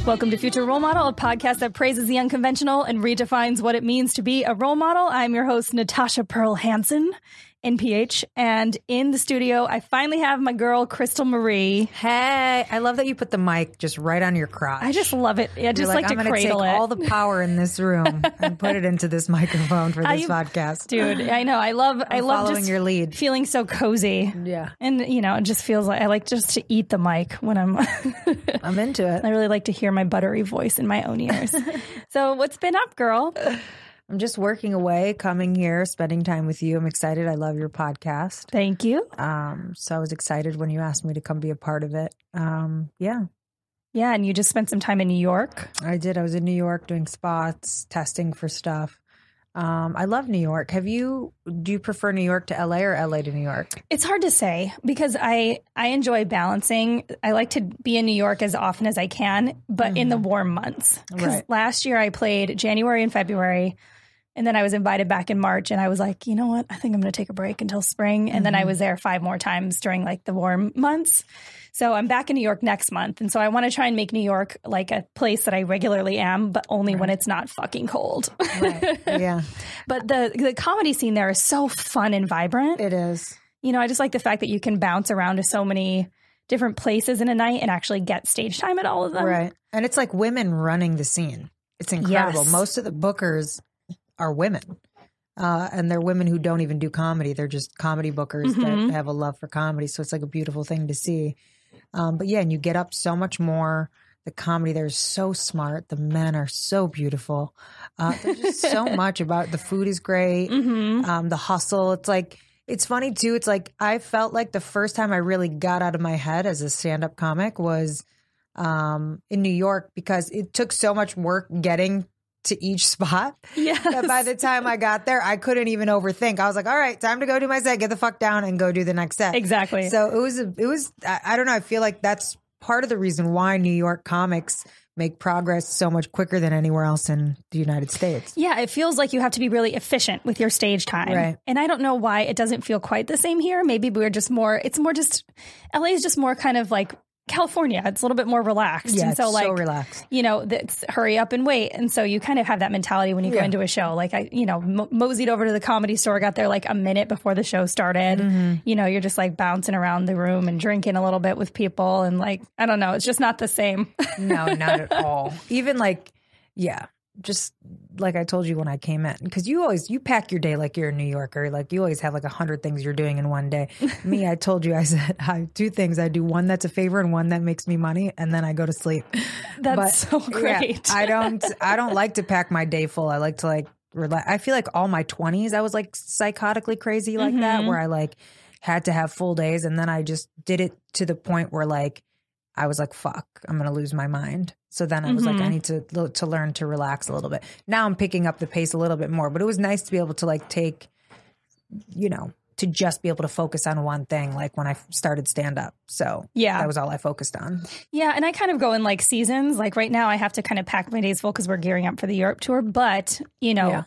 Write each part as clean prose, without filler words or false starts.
Welcome to Future Role Model, a podcast that praises the unconventional and redefines what it means to be a role model. I'm your host, Natasha Pearl Hansen, NPH, and in the studio, I finally have my girl, Crystal Marie. Hey, I love that you put the mic just right on your crotch. I just love it. I just like to cradle it. I'm going to take all the power in this room and put it into this microphone for this podcast. Dude, I know. I love following just your lead. Feeling so cozy. Yeah. And, you know, it just feels like I like just to eat the mic when I'm into it. I really like to hear my buttery voice in my own ears. So what's been up, girl? I'm just working away, coming here, spending time with you. I'm excited. I love your podcast. Thank you. So I was excited when you asked me to come be a part of it. Yeah. Yeah, and you just spent some time in New York. I did. I was in New York doing spots, testing for stuff. I love New York. Do you prefer New York to LA or LA to New York? It's hard to say because I enjoy balancing. I like to be in New York as often as I can, but in the warm months. Because last year I played January and February. And then I was invited back in March and I was like, you know what? I think I'm going to take a break until spring. And then I was there 5 more times during like the warm months. So I'm back in New York next month. And so I want to try and make New York like a place that I regularly am, but only when it's not fucking cold. Right. Yeah. But the comedy scene there is so fun and vibrant. It is. You know, I just like the fact that you can bounce around to so many different places in a night and actually get stage time at all of them. Right. And it's like women running the scene. It's incredible. Yes. Most of the bookers are women. And they're women who don't even do comedy. They're just comedy bookers that have a love for comedy. So it's like a beautiful thing to see. But yeah, and you get up so much more. The comedy there is so smart. The men are so beautiful. There's just so much about the food is great. The hustle. It's funny too. It's like I felt like the first time I really got out of my head as a stand-up comic was in New York because it took so much work getting to each spot. Yes. That by the time I got there, I couldn't even overthink. I was like, all right, time to go do my set, get the fuck down and go do the next set. Exactly. So it was, I don't know. I feel like that's part of the reason why New York comics make progress so much quicker than anywhere else in the United States. Yeah. It feels like you have to be really efficient with your stage time. Right. And I don't know why it doesn't feel quite the same here. Maybe LA is just more kind of like California. It's a little bit more relaxed. Yeah, and so, so relaxed. You know, it's hurry up and wait. And so you kind of have that mentality when you go into a show. Like I, moseyed over to the Comedy Store, got there like a minute before the show started. You know, you're just like bouncing around the room and drinking a little bit with people. And like, I don't know, it's just not the same. No, not at all. Even like, just like I told you when I came in, because you pack your day like you're a New Yorker. Like you always have like 100 things you're doing in one day. Me, I told you, I said I have 2 things. I do one that's a favor and one that makes me money, and then I go to sleep. That's so great. Yeah, I don't like to pack my day full. I like to like relax. I feel like all my 20s, I was like psychotically crazy like that, where I like had to have full days, and then I just did it to the point where like I was like, fuck, I'm going to lose my mind. So then I was like, I need to learn to relax a little bit. Now I'm picking up the pace a little bit more, but it was nice to be able to like take, to just be able to focus on one thing, like when I started stand up. So that was all I focused on. Yeah. And I kind of go in like seasons. Like right now I have to kind of pack my days full because we're gearing up for the Europe tour. But,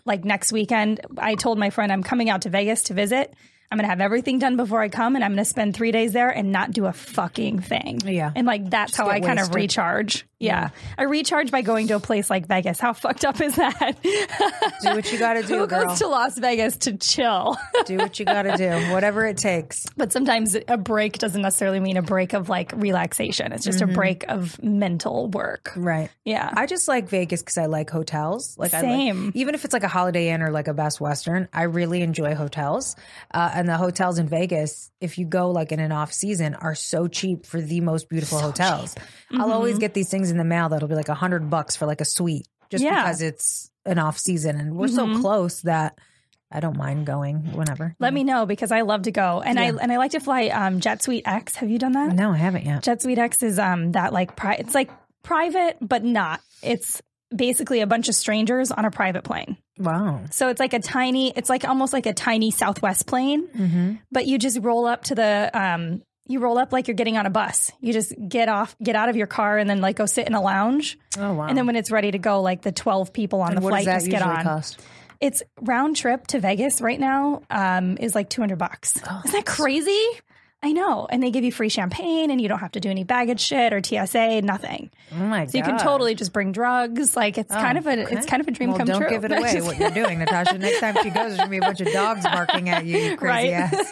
like next weekend, I told my friend I'm coming out to Vegas to visit. I'm going to have everything done before I come, and I'm going to spend 3 days there and not do a fucking thing. Yeah. And like, that's how I kind of recharge. Yeah. I recharge by going to a place like Vegas. How fucked up is that? Do what you got to do, Who girl. goes to Las Vegas to chill? Do what you got to do, whatever it takes. But sometimes a break doesn't necessarily mean a break of like relaxation. It's just a break of mental work. Right. Yeah. I just like Vegas because I like hotels. Like Same. Even if it's like a Holiday Inn or like a Best Western, I really enjoy hotels. And the hotels in Vegas, if you go like in an off season, are so cheap for the most beautiful hotels. I'll always get these things in the mail that'll be like $100 for like a suite, just because it's an off season, and we're so close that I don't mind going whenever. Let me know because I love to go, and I like to fly Jet Suite X. Have you done that? No, I haven't yet. Jet Suite X is that like it's like private, but not. It's basically a bunch of strangers on a private plane. Wow. So it's like it's like almost like a tiny Southwest plane, but you just roll up to the, you roll up like you're getting on a bus. You just get out of your car and then like go sit in a lounge. Oh, wow. And then when it's ready to go, like the 12 people on the flight just get on. What does that usually cost? It's round trip to Vegas right now is like $200. Oh, isn't that crazy? I know. And they give you free champagne and you don't have to do any baggage shit or TSA, nothing. Oh my God. So you can totally just bring drugs. Like it's kind of a dream come true. Don't give it away what you're doing, Natasha. Next time she goes, there's going to be a bunch of dogs barking at you, you crazy ass.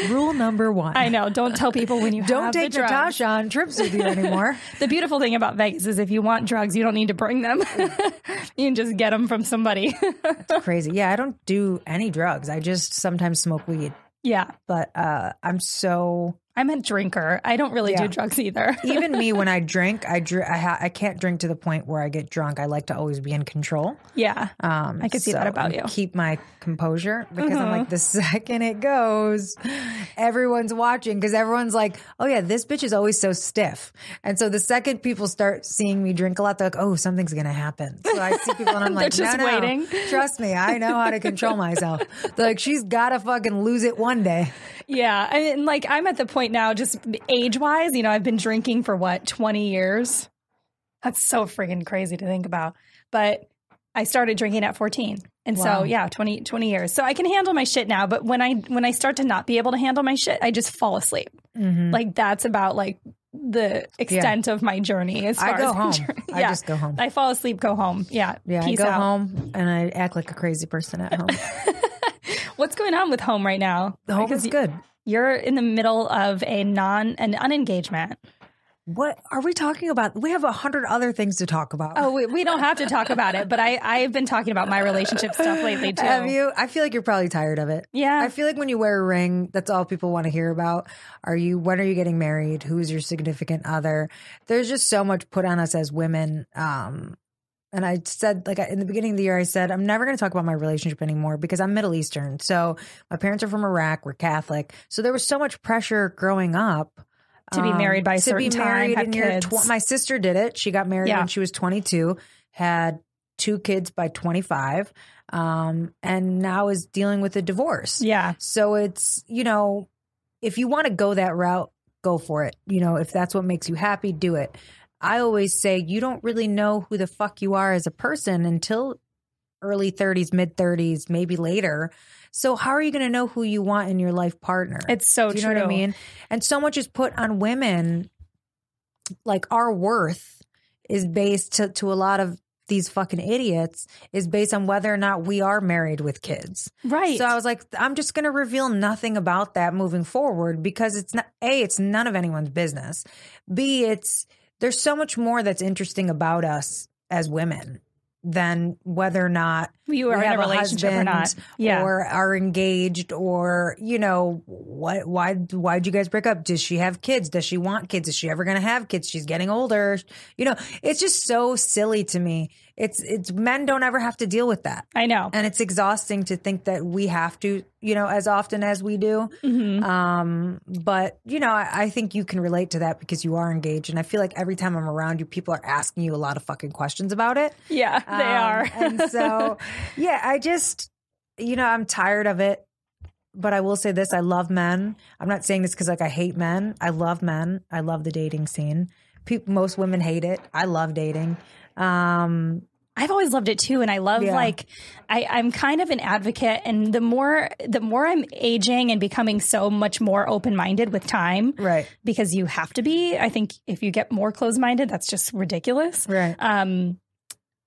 Rule number 1. I know. Don't tell people when you don't have take the drugs. Natasha on trips with you anymore. The beautiful thing about Vegas is if you want drugs, you don't need to bring them. You can just get them from somebody. That's crazy. Yeah, I don't do any drugs. I just sometimes smoke weed. Yeah. But I'm a drinker. I don't really do drugs either. Even me, when I drink, I can't drink to the point where I get drunk. I like to always be in control. Yeah. I can see that about you. Keep my composure because I'm like, the second it goes, everyone's watching because everyone's like, oh yeah, this bitch is always so stiff. And so the second people start seeing me drink a lot, they're like, oh, something's going to happen. So I see people and I'm like, just waiting. Trust me, I know how to control myself. They're like, she's got to fucking lose it one day. Yeah. And like, I'm at the point now, just age-wise, I've been drinking for 20 years? That's so freaking crazy to think about. But I started drinking at 14. And so, 20 years. So I can handle my shit now. But when I start to not be able to handle my shit, I just fall asleep. Mm-hmm. Like that's about like the extent of my journey as far I go as home. I just go home. I fall asleep, go home. Yeah. Peace I go out. home and I act like a crazy person at home. What's going on with home right now? The home is good. You're in the middle of an unengagement. What are we talking about? We have 100 other things to talk about. Oh, we don't have to talk about it, but I've been talking about my relationship stuff lately too. Have you? I feel like you're probably tired of it. Yeah. I feel like when you wear a ring, that's all people want to hear about. When are you getting married? Who's your significant other? There's just so much put on us as women. And I said, like in the beginning of the year, I said, I'm never going to talk about my relationship anymore because I'm Middle Eastern. So my parents are from Iraq. We're Catholic. So there was so much pressure growing up. To be married by a certain time, have kids. My sister did it. She got married when she was 22, had 2 kids by 25, and now is dealing with a divorce. Yeah. So it's, if you want to go that route, go for it. If that's what makes you happy, do it. I always say you don't really know who the fuck you are as a person until early 30s, mid 30s, maybe later. So how are you going to know who you want in your life partner? It's so true. You know what I mean? And so much is put on women. Like our worth is based to a lot of these fucking idiots is based on whether or not we are married with kids. Right. So I was like, I'm just going to reveal nothing about that moving forward because it's not, A, it's none of anyone's business. B, there's so much more that's interesting about us as women than whether or not we are in a relationship or not, or are engaged, or why'd you guys break up? Does she have kids? Does she want kids? Is she ever going to have kids? She's getting older. It's just so silly to me. It's men don't ever have to deal with that. I know, and it's exhausting to think that we have to, as often as we do. Mm-hmm. But I think you can relate to that because you are engaged, and I feel like every time I'm around you, people are asking you a lot of fucking questions about it. Yeah, they are, and so. Yeah, I just, I'm tired of it, but I will say this. I love men. I'm not saying this because I hate men. I love men. I love the dating scene. Most women hate it. I love dating. I've always loved it too. And I love I'm kind of an advocate, and the more I'm aging and becoming so much more open-minded with time, right? Because you have to be. I think if you get more closed-minded, that's just ridiculous. Right.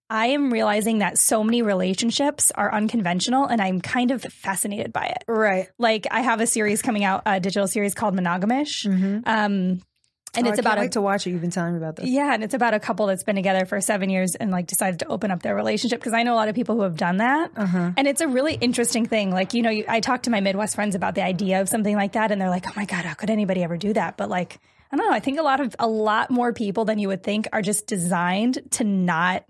I am realizing that so many relationships are unconventional, and I'm kind of fascinated by it. Right. Like I have a series coming out, a digital series called Monogamish. Mm-hmm. And it's about to watch it. You've been telling me about this. Yeah. And it's about a couple that's been together for 7 years and decided to open up their relationship. Cause I know a lot of people who have done that. Uh-huh. And it's a really interesting thing. I talk to my Midwest friends about the idea of something like that. And they're like, oh my God, how could anybody ever do that? But I don't know. I think a lot more people than you would think are just designed to not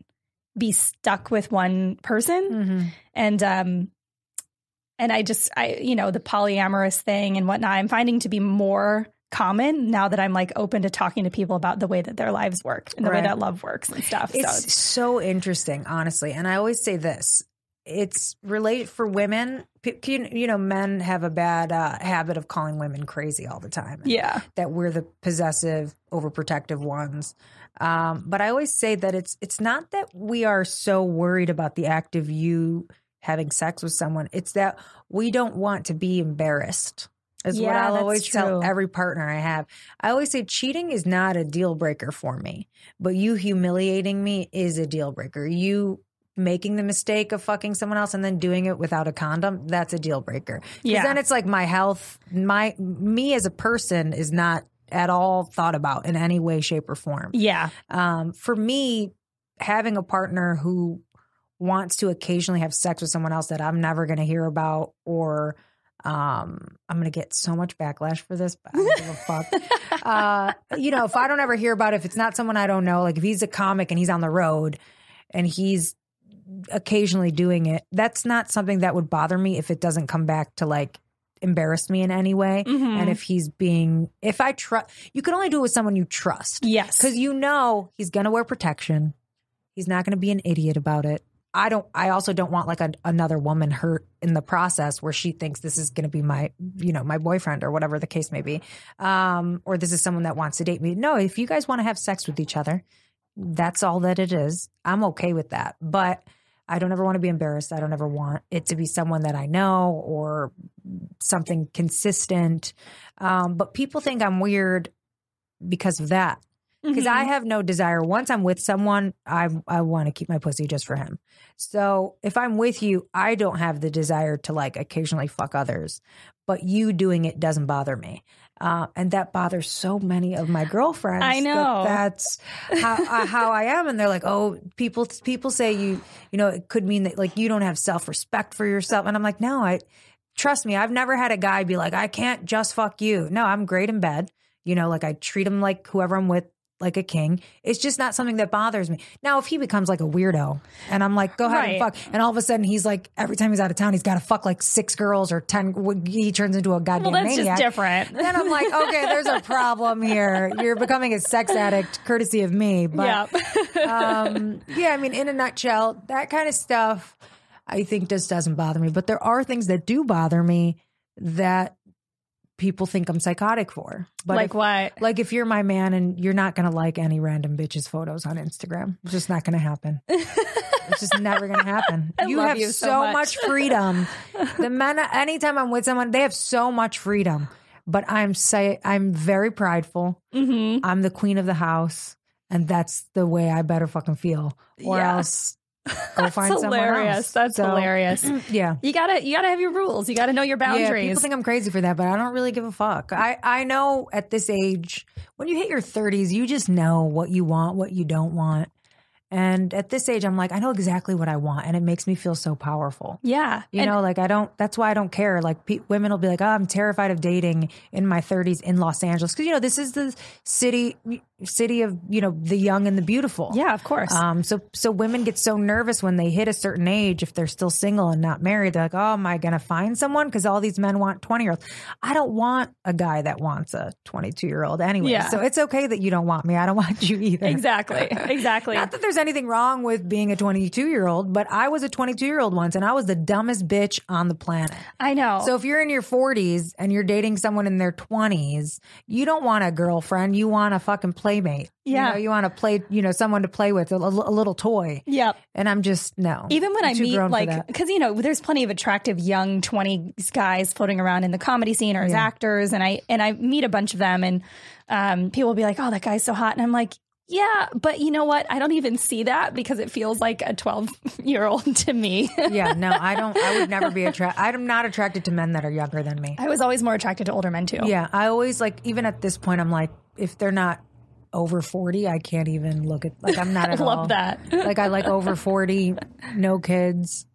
be stuck with one person. Mm-hmm. And the polyamorous thing and whatnot, I'm finding to be more common now that I'm open to talking to people about the way that their lives work and the way that love works and stuff. It's so interesting, honestly. And I always say this, it's related for women. Men have a bad habit of calling women crazy all the time. Yeah. That we're the possessive, overprotective ones. But I always say that it's not that we are so worried about the act of you having sex with someone. It's that we don't want to be embarrassed. is what I'll always tell every partner I have. I always say cheating is not a deal breaker for me, but you humiliating me is a deal breaker. You making the mistake of fucking someone else and then doing it without a condom, that's a deal breaker. Because then it's like my health, me as a person is not at all thought about in any way, shape, or form. Yeah. For me, having a partner who wants to occasionally have sex with someone else that I'm never going to hear about, or I'm going to get so much backlash for this, but I don't give a fuck. If I don't ever hear about it, if it's not someone I don't know, like if he's a comic and he's on the road and he's occasionally doing it, that's not something that would bother me if it doesn't come back to like embarrass me in any way. And if you can only do it with someone you trust. Yes. Because he's going to wear protection. He's not going to be an idiot about it. I also don't want like another woman hurt in the process where she thinks this is going to be my boyfriend or whatever the case may be. Or this is someone that wants to date me. No, if you guys want to have sex with each other, that's all that it is. I'm okay with that. But I don't ever want to be embarrassed. I don't ever want it to be someone that I know or something consistent. But people think I'm weird because of that. Because I have no desire. Once I'm with someone, I want to keep my pussy just for him. So if I'm with you, I don't have the desire to like occasionally fuck others. But you doing it doesn't bother me. And that bothers so many of my girlfriends. I know. That's how I am. And they're like, oh, people say it could mean that like you don't have self-respect for yourself. And I'm like, no, trust me, I've never had a guy be like, I can't just fuck you. No, I'm great in bed. Like I treat him like whoever I'm with, like a king. It's just not something that bothers me. Now, if he becomes like a weirdo and I'm like, go ahead and fuck. And all of a sudden he's like, every time he's out of town, he's got to fuck like 6 girls or 10. He turns into a goddamn maniac. Just different. Then I'm like, okay, there's a problem here. You're becoming a sex addict courtesy of me. But I mean, in a nutshell, that kind of stuff I think just doesn't bother me. But there are things that do bother me that people think I'm psychotic for. But what? Like if you're my man and you're not going to like any random bitch's photos on Instagram, it's just not going to happen. It's just never going to happen. You have so much freedom. The men, anytime I'm with someone, they have so much freedom. But I'm very prideful. I'm the queen of the house. And that's the way I better fucking feel. Or else go find someone else. That's hilarious. Yeah. You gotta have your rules. You gotta know your boundaries. Yeah, people think I'm crazy for that, but I don't really give a fuck. I know at this age, when you hit your 30s, you just know what you want, what you don't want. And at this age, I'm like, I know exactly what I want. And it makes me feel so powerful. Yeah. That's why I don't care. Like women will be like, oh, I'm terrified of dating in my 30s in Los Angeles. Cause this is the city of, the young and the beautiful. Yeah, of course. So women get so nervous when they hit a certain age, if they're still single and not married, they're like, oh, am I going to find someone? Cause all these men want 20-year-olds. I don't want a guy that wants a 22-year-old anyway. Yeah. So it's okay that you don't want me. I don't want you either. Exactly. Not that there's anything wrong with being a 22-year-old, but I was a 22-year-old once and I was the dumbest bitch on the planet. I know. So if you're in your 40s and you're dating someone in their 20s, you don't want a girlfriend. You want a fucking playmate. Yeah. You want to play, someone to play with, a little toy. Yep. And I'm just, no. Even when I meet, like, because, there's plenty of attractive young 20s guys floating around in the comedy scene or as actors. And I meet a bunch of them and people will be like, oh, that guy's so hot. And I'm like, yeah, but you know what? I don't even see that because it feels like a 12-year-old to me. Yeah, no, I would never be I'm not attracted to men that are younger than me. I was always more attracted to older men too. Yeah, I always even at this point, I'm like, if they're not over 40, I can't even look at, I'm not at all. Love that. I like over 40, no kids,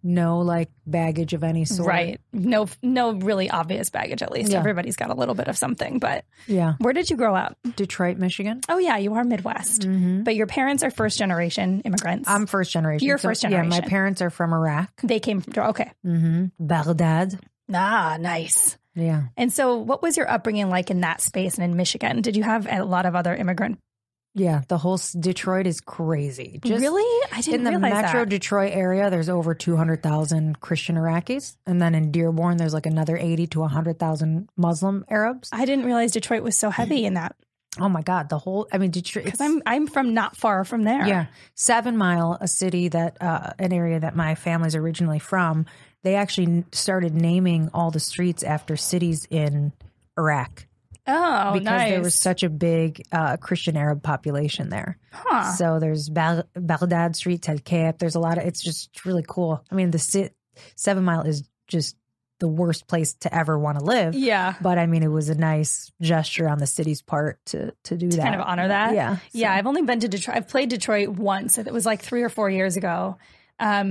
no baggage of any sort. Right. No really obvious baggage, at least. Yeah. Everybody's got a little bit of something, but yeah. Where did you grow up? Detroit, Michigan. Oh yeah, you are Midwest. Mm-hmm. But your parents are first generation immigrants. I'm first generation. You're first generation. Yeah, my parents are from Iraq. They came from, okay. Mm-hmm. Baghdad. Ah, nice. Yeah. And so what was your upbringing like in that space and in Michigan? Did you have a lot of other immigrant? Yeah, the whole Detroit is crazy. Really? I didn't realize that. In the metro Detroit area, there's over 200,000 Christian Iraqis. And then in Dearborn, there's another 80 to 100,000 Muslim Arabs. I didn't realize Detroit was so heavy in that. Oh my God, Detroit. Because I'm from not far from there. Yeah. 7 Mile, a city an area that my family's originally from. they actually started naming all the streets after cities in Iraq. Oh, because nice. there was such a big Christian Arab population there. Huh. So there's Baghdad Street, Tel Kep. There's a lot of, it's just really cool. I mean, the 7 Mile is just the worst place to ever want to live. Yeah. But I mean, it was a nice gesture on the city's part to do that. Kind of honor that. Yeah. Yeah. I've only been to Detroit. I've played Detroit once. It was like 3 or 4 years ago.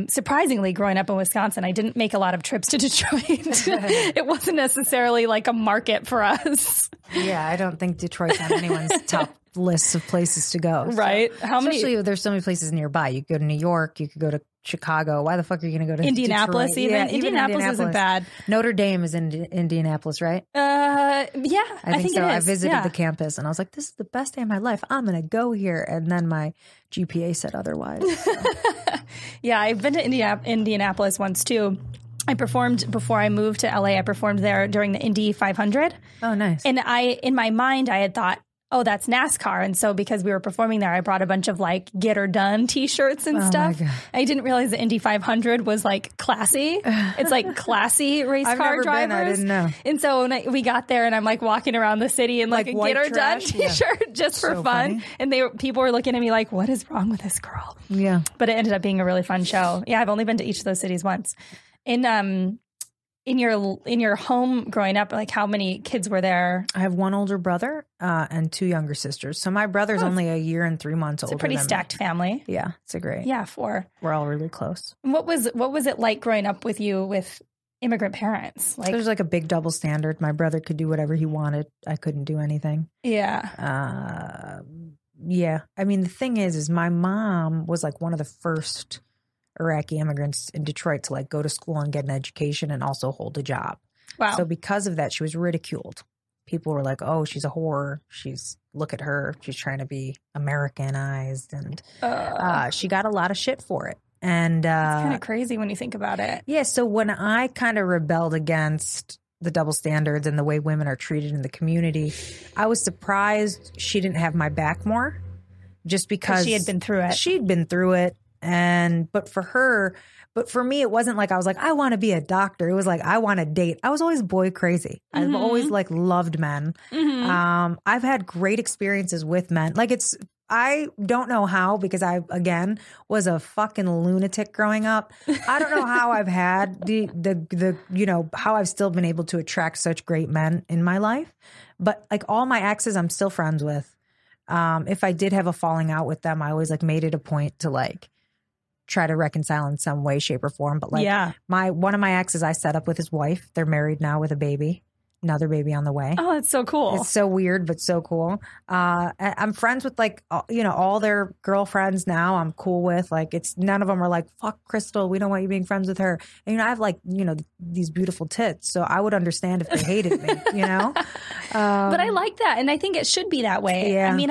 Surprisingly, growing up in Wisconsin, I didn't make a lot of trips to Detroit. It wasn't necessarily like a market for us. Yeah, I don't think Detroit's on anyone's top lists of places to go. Right. So, especially there's so many places nearby. You could go to New York, you could go to Chicago. Why the fuck are you going to go to Indianapolis? Detroit? Even Yeah, Indianapolis isn't bad. Notre Dame is in Indianapolis, right? Yeah, I think so. it is. I visited the campus and I was like, "This is the best day of my life. I'm going to go here." And then my GPA said otherwise. So. Yeah, I've been to Indianapolis once too. I performed before I moved to LA. I performed there during the Indy 500. Oh, nice. And in my mind, I had thought, oh, that's NASCAR. And so because we were performing there, I brought a bunch of like Get Her Done t-shirts and stuff. I didn't realize the Indy 500 was like classy. It's like classy race car drivers. I didn't know. And so when we got there and I'm like walking around the city in like a Get Her Done t-shirt just for so fun. funny. And people were looking at me like, what is wrong with this girl? Yeah. But it ended up being a really fun show. Yeah, I've only been to each of those cities once. In your home growing up, like how many kids were there? I have one older brother and 2 younger sisters. So my brother's only a year and 3 months older. It's a pretty stacked family. Yeah, it's a great. Yeah, 4. We're all really close. And what was it like growing up with you with immigrant parents? Like there's like a big double standard. My brother could do whatever he wanted. I couldn't do anything. Yeah. Yeah. I mean, the thing is my mom was like one of the first Iraqi immigrants in Detroit to like go to school and get an education and also hold a job. Wow. So because of that, she was ridiculed. People were like, "Oh, she's a whore. Look at her. She's trying to be Americanized." And she got a lot of shit for it. And it's kind of crazy when you think about it. Yeah. So when I kind of rebelled against the double standards and the way women are treated in the community, I was surprised she didn't have my back more, just because she had been through it. She'd been through it. But for me, it wasn't like I was like, I want to be a doctor. It was like, I want to date. I was always boy crazy. I've always like loved men. I've had great experiences with men. Like I don't know how, because I, again, was a fucking lunatic growing up. I don't know how I've had the how I've still been able to attract such great men in my life. But like all my exes, I'm still friends with. If I did have a falling out with them, I always like made it a point to like try to reconcile in some way, shape, or form. But like one of my exes I set up with his wife. They're married now with a baby. Another baby on the way. Oh, that's so cool. It's so weird, but so cool. I'm friends with like, all their girlfriends now. I'm cool with like, none of them are like, fuck Crystal, we don't want you being friends with her. And, I have like, these beautiful tits. So I would understand if they hated me, But I like that. And I think it should be that way. Yeah. I mean,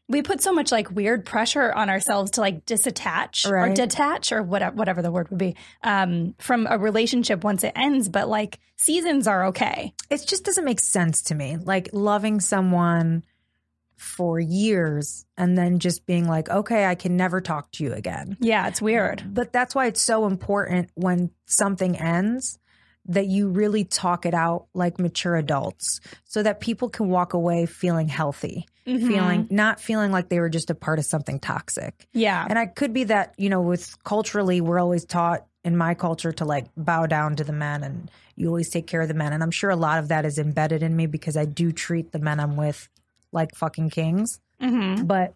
we put so much like weird pressure on ourselves to like disattach or detach or whatever the word would be from a relationship once it ends. But like seasons are okay. It just doesn't make sense to me. Like loving someone for years and then just being like, okay, I can never talk to you again. Yeah, it's weird. But that's why it's so important when something ends that you really talk it out like mature adults so that people can walk away feeling healthy. Not feeling like they were just a part of something toxic. Yeah. And I could be that, with culturally, we're always taught in my culture to like bow down to the men and you always take care of the men. And I'm sure a lot of that is embedded in me because I do treat the men I'm with like fucking kings. But,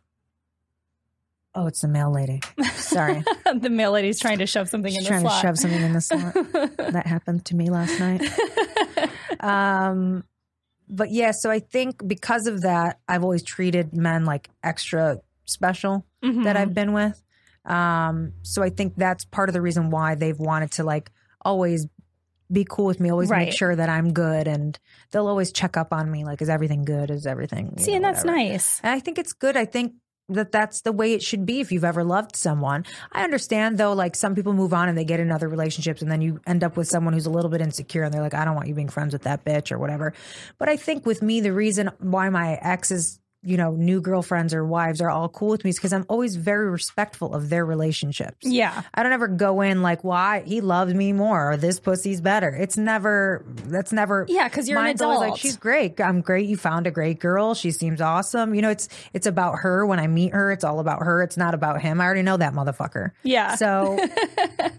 oh, it's the mail lady. Sorry. The mail lady's trying to shove something in the slot. Trying to shove something in the slot. That happened to me last night. But yeah, so I think because of that, I've always treated men like extra special that I've been with. So I think that's part of the reason why they've wanted to like always be cool with me, always make sure that I'm good. And they'll always check up on me. Like, is everything good? Is everything, and that's nice. And I think it's good. I think that's the way it should be if you've ever loved someone. I understand though, like some people move on and they get in other relationships and then you end up with someone who's a little bit insecure and they're like, I don't want you being friends with that bitch or whatever. But I think with me, the reason why my exes new girlfriends or wives are all cool with me is because I'm always very respectful of their relationships. Yeah. I don't ever go in like, well, he loves me more or this pussy's better. That's never. Yeah, because you're an adult. Always like, she's great. I'm great. You found a great girl. She seems awesome. It's about her. When I meet her, it's all about her. It's not about him. I already know that motherfucker. Yeah. So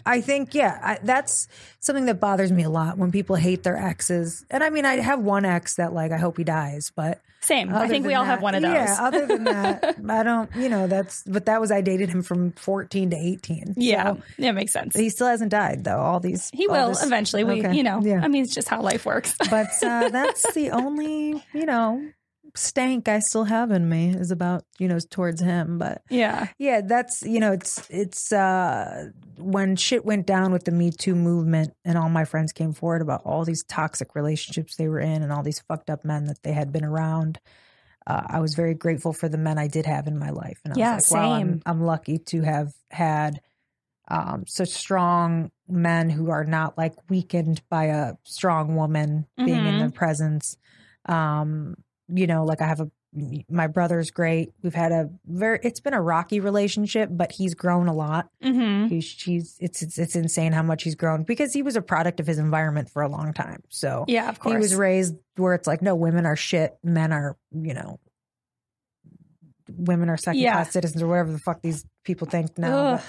I think, that's something that bothers me a lot when people hate their exes. And I mean, I have one ex that like, I hope he dies, but. Same. I think we all have one of those. Yeah, other than that, I don't, I dated him from 14 to 18. Yeah, so it makes sense. He still hasn't died though. He will eventually. I mean, it's just how life works. But that's the only, stank I still have in me is about, towards him. But yeah, that's, it's when shit went down with the Me Too movement and all my friends came forward about all these toxic relationships they were in and all these fucked up men that they had been around. I was very grateful for the men I did have in my life. And I was like, same. Wow, I'm lucky to have had such strong men who are not like weakened by a strong woman being in their presence. Like I have my brother's great. We've had it's been a rocky relationship, but he's grown a lot. Mm-hmm. It's insane how much he's grown because he was a product of his environment for a long time. So yeah, of course. He was raised where it's like, no, women are shit. Men are, women are second class citizens or whatever the fuck these people think now.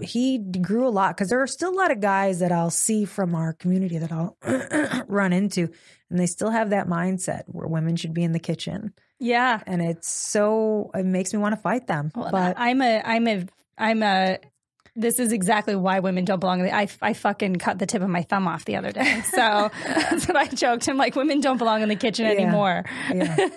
He grew a lot because there are still a lot of guys that I'll see from our community that I'll run into, and they still have that mindset where women should be in the kitchen. Yeah, and it makes me want to fight them. Well, but I'm a. This is exactly why women don't belong. I fucking cut the tip of my thumb off the other day. So that's what I joked. I'm like, women don't belong in the kitchen anymore. Yeah.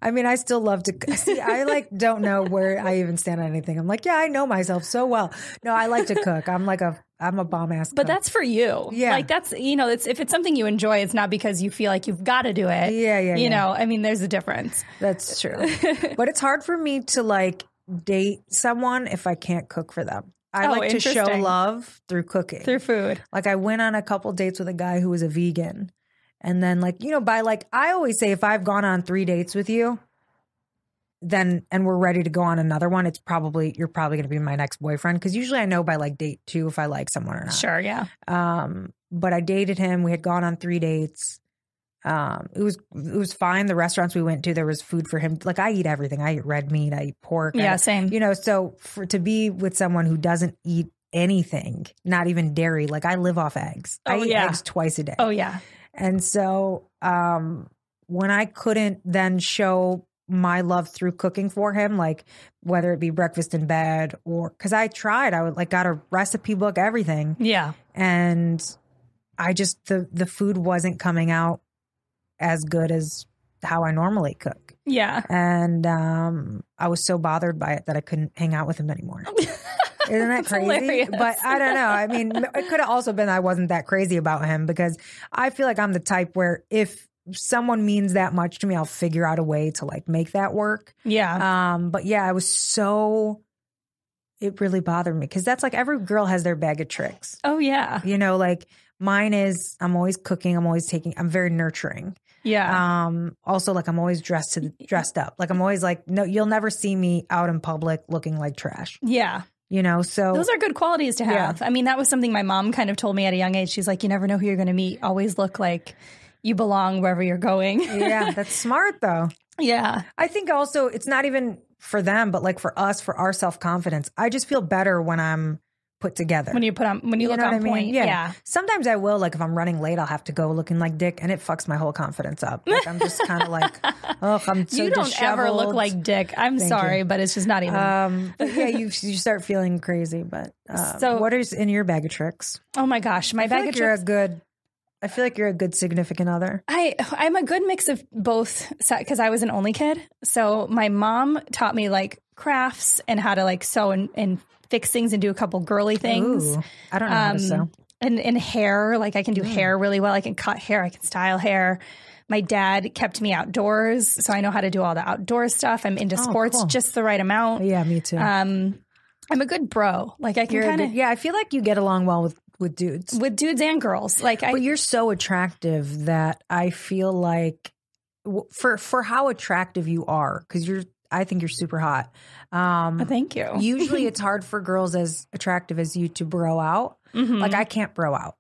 I mean, I still love to see. I don't know where I even stand on anything. I'm like, I know myself so well. No, I like to cook. I'm a bomb ass cook. But that's for you. Yeah. Like that's, if it's something you enjoy, it's not because you feel like you've got to do it. Yeah. I mean, there's a difference. That's true. But it's hard for me to date someone if I can't cook for them. I like to show love through cooking. Through food. Like I went on a couple dates with a guy who was a vegan. And then I always say if I've gone on 3 dates with you, and we're ready to go on another one, you're probably going to be my next boyfriend. Because usually I know by date 2 if I like someone or not. Sure, yeah. But I dated him. We had gone on 3 dates. It was fine. The restaurants we went to, there was food for him. Like I eat everything. I eat red meat. I eat pork. Yeah, same. So to be with someone who doesn't eat anything, not even dairy, like I live off eggs. I eat eggs twice a day. Oh yeah. And so, when I couldn't then show my love through cooking for him, like whether it be breakfast in bed or, cause I tried, I would got a recipe book, everything. Yeah. And I just, the food wasn't coming out as good as how I normally cook. Yeah. And I was so bothered by it that I couldn't hang out with him anymore. Isn't that crazy? Hilarious. But I don't know. I mean, it could have also been I wasn't that crazy about him because I feel like I'm the type where if someone means that much to me, I'll figure out a way to make that work. Yeah. But yeah, it really bothered me because that's every girl has their bag of tricks. Oh yeah. Mine is I'm always cooking. I'm very nurturing. Yeah. Also, I'm always dressed up. I'm always no, you'll never see me out in public looking like trash. Yeah. So those are good qualities to have. Yeah. I mean, that was something my mom kind of told me at a young age. She's like, you never know who you're going to meet. Always look like you belong wherever you're going. Yeah. That's smart though. Yeah. I think also it's not even for them, but for us, for our self-confidence, I just feel better when I'm put together. When you look on point. Yeah. Sometimes I will, if I'm running late, I'll have to go looking like dick and it fucks my whole confidence up. I'm just kind of oh, I'm so You don't disheveled. ever look like dick. I'm sorry, but it's just not even. But yeah, you start feeling crazy. But so what is in your bag of tricks? Oh my gosh. My bag of tricks. I feel like you're a good significant other. I'm a good mix of both because I was an only kid. So my mom taught me crafts and how to sew and fix things and do a couple girly things. Ooh, I don't know how to sew. And hair, I can do hair really well. I can cut hair. I can style hair. My dad kept me outdoors, so I know how to do all the outdoor stuff. I'm into sports just the right amount. Yeah, me too. I'm a good bro. I can kind of I feel like you get along well with dudes. With dudes and girls. But you're so attractive that I feel like for how attractive you are, because I think you're super hot. Thank you. Usually it's hard for girls as attractive as you to bro out. Like I can't bro out.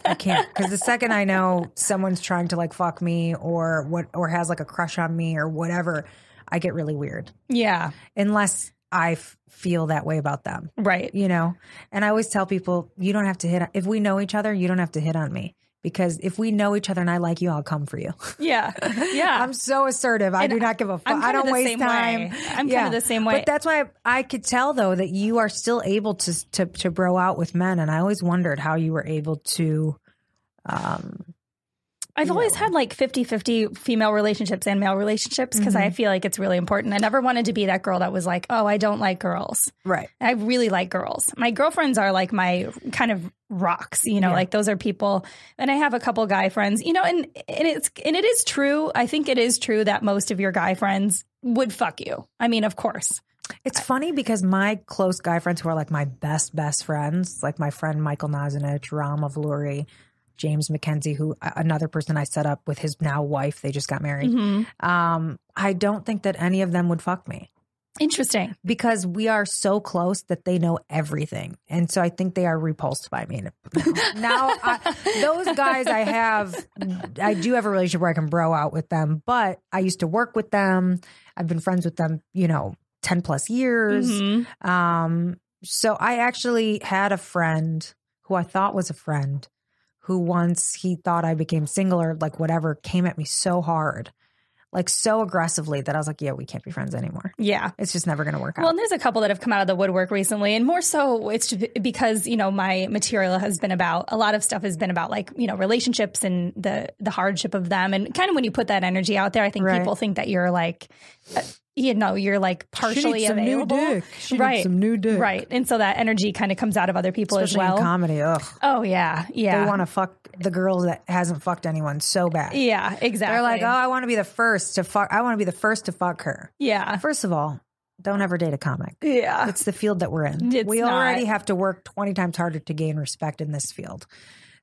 I can't, because the second I know someone's trying to like fuck me or has like a crush on me or whatever, I get really weird. Yeah. Unless I feel that way about them. Right. You know? And I always tell people, you don't have to hit, if we know each other, you don't have to hit on me. Because if we know each other and I like you, I'll come for you. Yeah. Yeah. I'm so assertive. I do not give a fuck. I don't waste time. I'm kind of the same way. But that's why I could tell, though, that you are still able to bro out with men. And I always wondered how you were able to. I've always had like 50-50 female relationships and male relationships because I feel like it's really important. I never wanted to be that girl that was like, oh, I don't like girls. Right. I really like girls. My girlfriends are like my kind of rocks, you know, like those are people. And I have a couple guy friends, you know, and it is true. I think it is true that most of your guy friends would fuck you. I mean, of course. It's funny because my close guy friends who are like my best friends, like my friend Michael Nazinich, Ram Avluri, James McKenzie, who another person I set up with his now wife, they just got married. I don't think that any of them would fuck me. Interesting. Because we are so close that they know everything. And so I think they are repulsed by me. Now, those guys I do have a relationship where I can bro out with them, but I used to work with them. I've been friends with them, 10 plus years. So I actually had a friend who I thought was a friend who once he thought I became single or like whatever, came at me so hard, like so aggressively that I was like, yeah, we can't be friends anymore. Yeah. It's just never going to work out. Well, and there's a couple that have come out of the woodwork recently, and more so it's because, my material has been about, a lot of stuff has been about like, relationships and the hardship of them. And kind of when you put that energy out there, I think people think that you're like, you're like partially available. New dick. She needs some new dick. Right. And so that energy kind of comes out of other people especially as well. In comedy. Ugh. Oh, yeah. Yeah. They want to fuck the girl that hasn't fucked anyone so bad. Yeah, exactly. They're like, oh, I want to be the first to fuck. I want to be the first to fuck her. Yeah. First of all, don't ever date a comic. Yeah. It's the field that we're in. We already have to work 20 times harder to gain respect in this field.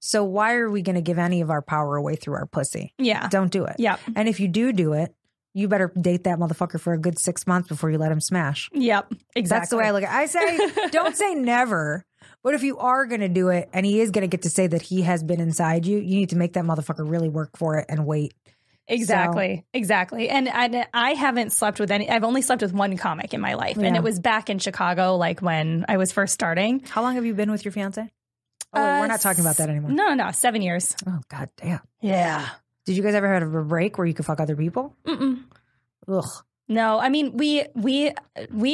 So why are we going to give any of our power away through our pussy? Yeah. Don't do it. Yeah. And if you do it, you better date that motherfucker for a good 6 months before you let him smash. Yep. Exactly. That's the way I look at it. I say, don't say never. But if you are going to do it and he is going to get to say that he has been inside you, you need to make that motherfucker really work for it and wait. Exactly. So. Exactly. And I haven't slept with any, I've only slept with one comic in my life. And it was back in Chicago, like when I was first starting. How long have you been with your fiance? Oh, wait, we're not talking about that anymore. No, 7 years. Oh, God damn. Yeah. Did you guys ever have a break where you could fuck other people? Mm-mm. Ugh. No, I mean, we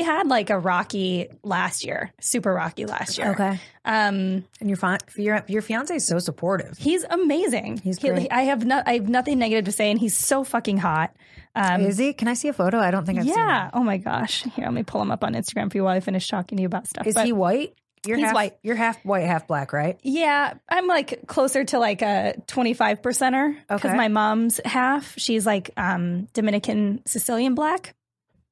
had like a Rocky last year, super Rocky last year. Okay. And your fiance is so supportive. He's amazing. He's great. I have nothing negative to say, and he's so fucking hot. Is he? Can I see a photo? I don't think I've seen him. Yeah. Oh my gosh. Here, let me pull him up on Instagram for you while I finish talking to you about stuff. Is he white? He's white. You're half white, half black, right? Yeah. I'm like closer to like a 25%er because my mom's half. She's like Dominican Sicilian black.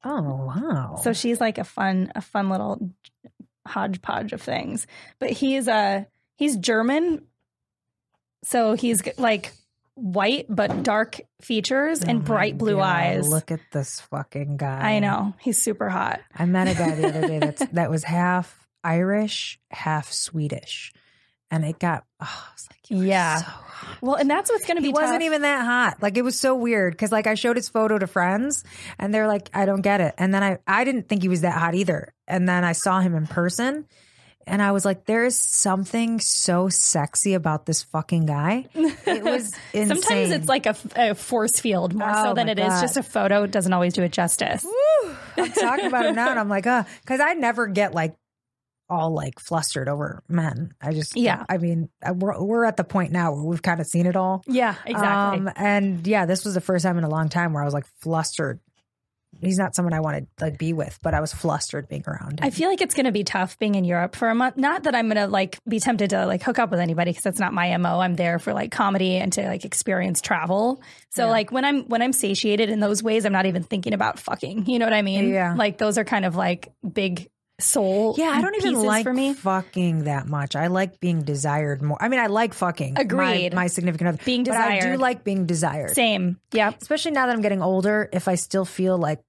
Oh, wow. So she's like a fun little hodgepodge of things. But he's German. So he's like white but dark features and bright blue eyes. Look at this fucking guy. I know. He's super hot. I met a guy the other day that was half Irish, half Swedish. And it got, I was like, so hot. Well, and that's what's going to be tough. He wasn't even that hot. Like, it was so weird because, like, I showed his photo to friends and they're like, I don't get it. And then I didn't think he was that hot either. And then I saw him in person and I was like, there is something so sexy about this fucking guy. It was insane. Sometimes it's like a force field more so than it is just a photo. It doesn't always do it justice. Woo! I'm talking about him now and I'm like, because I never get like, all like flustered over men. I mean, we're at the point now where we've kind of seen it all. Yeah, exactly. And yeah, this was the first time in a long time where I was like flustered. He's not someone I want to like be with, but I was flustered being around him. I feel like it's going to be tough being in Europe for a month. Not that I'm going to like be tempted to like hook up with anybody because that's not my MO. I'm there for like comedy and to like experience travel. So like when I'm satiated in those ways, I'm not even thinking about fucking. You know what I mean? Yeah. Like those are kind of like big soul. Yeah, I don't even like for me. fucking that much. I like being desired more. I mean, I like fucking. Agreed. My significant other. Being desired. But I do like being desired. Same. Yeah. Especially now that I'm getting older, if I still feel like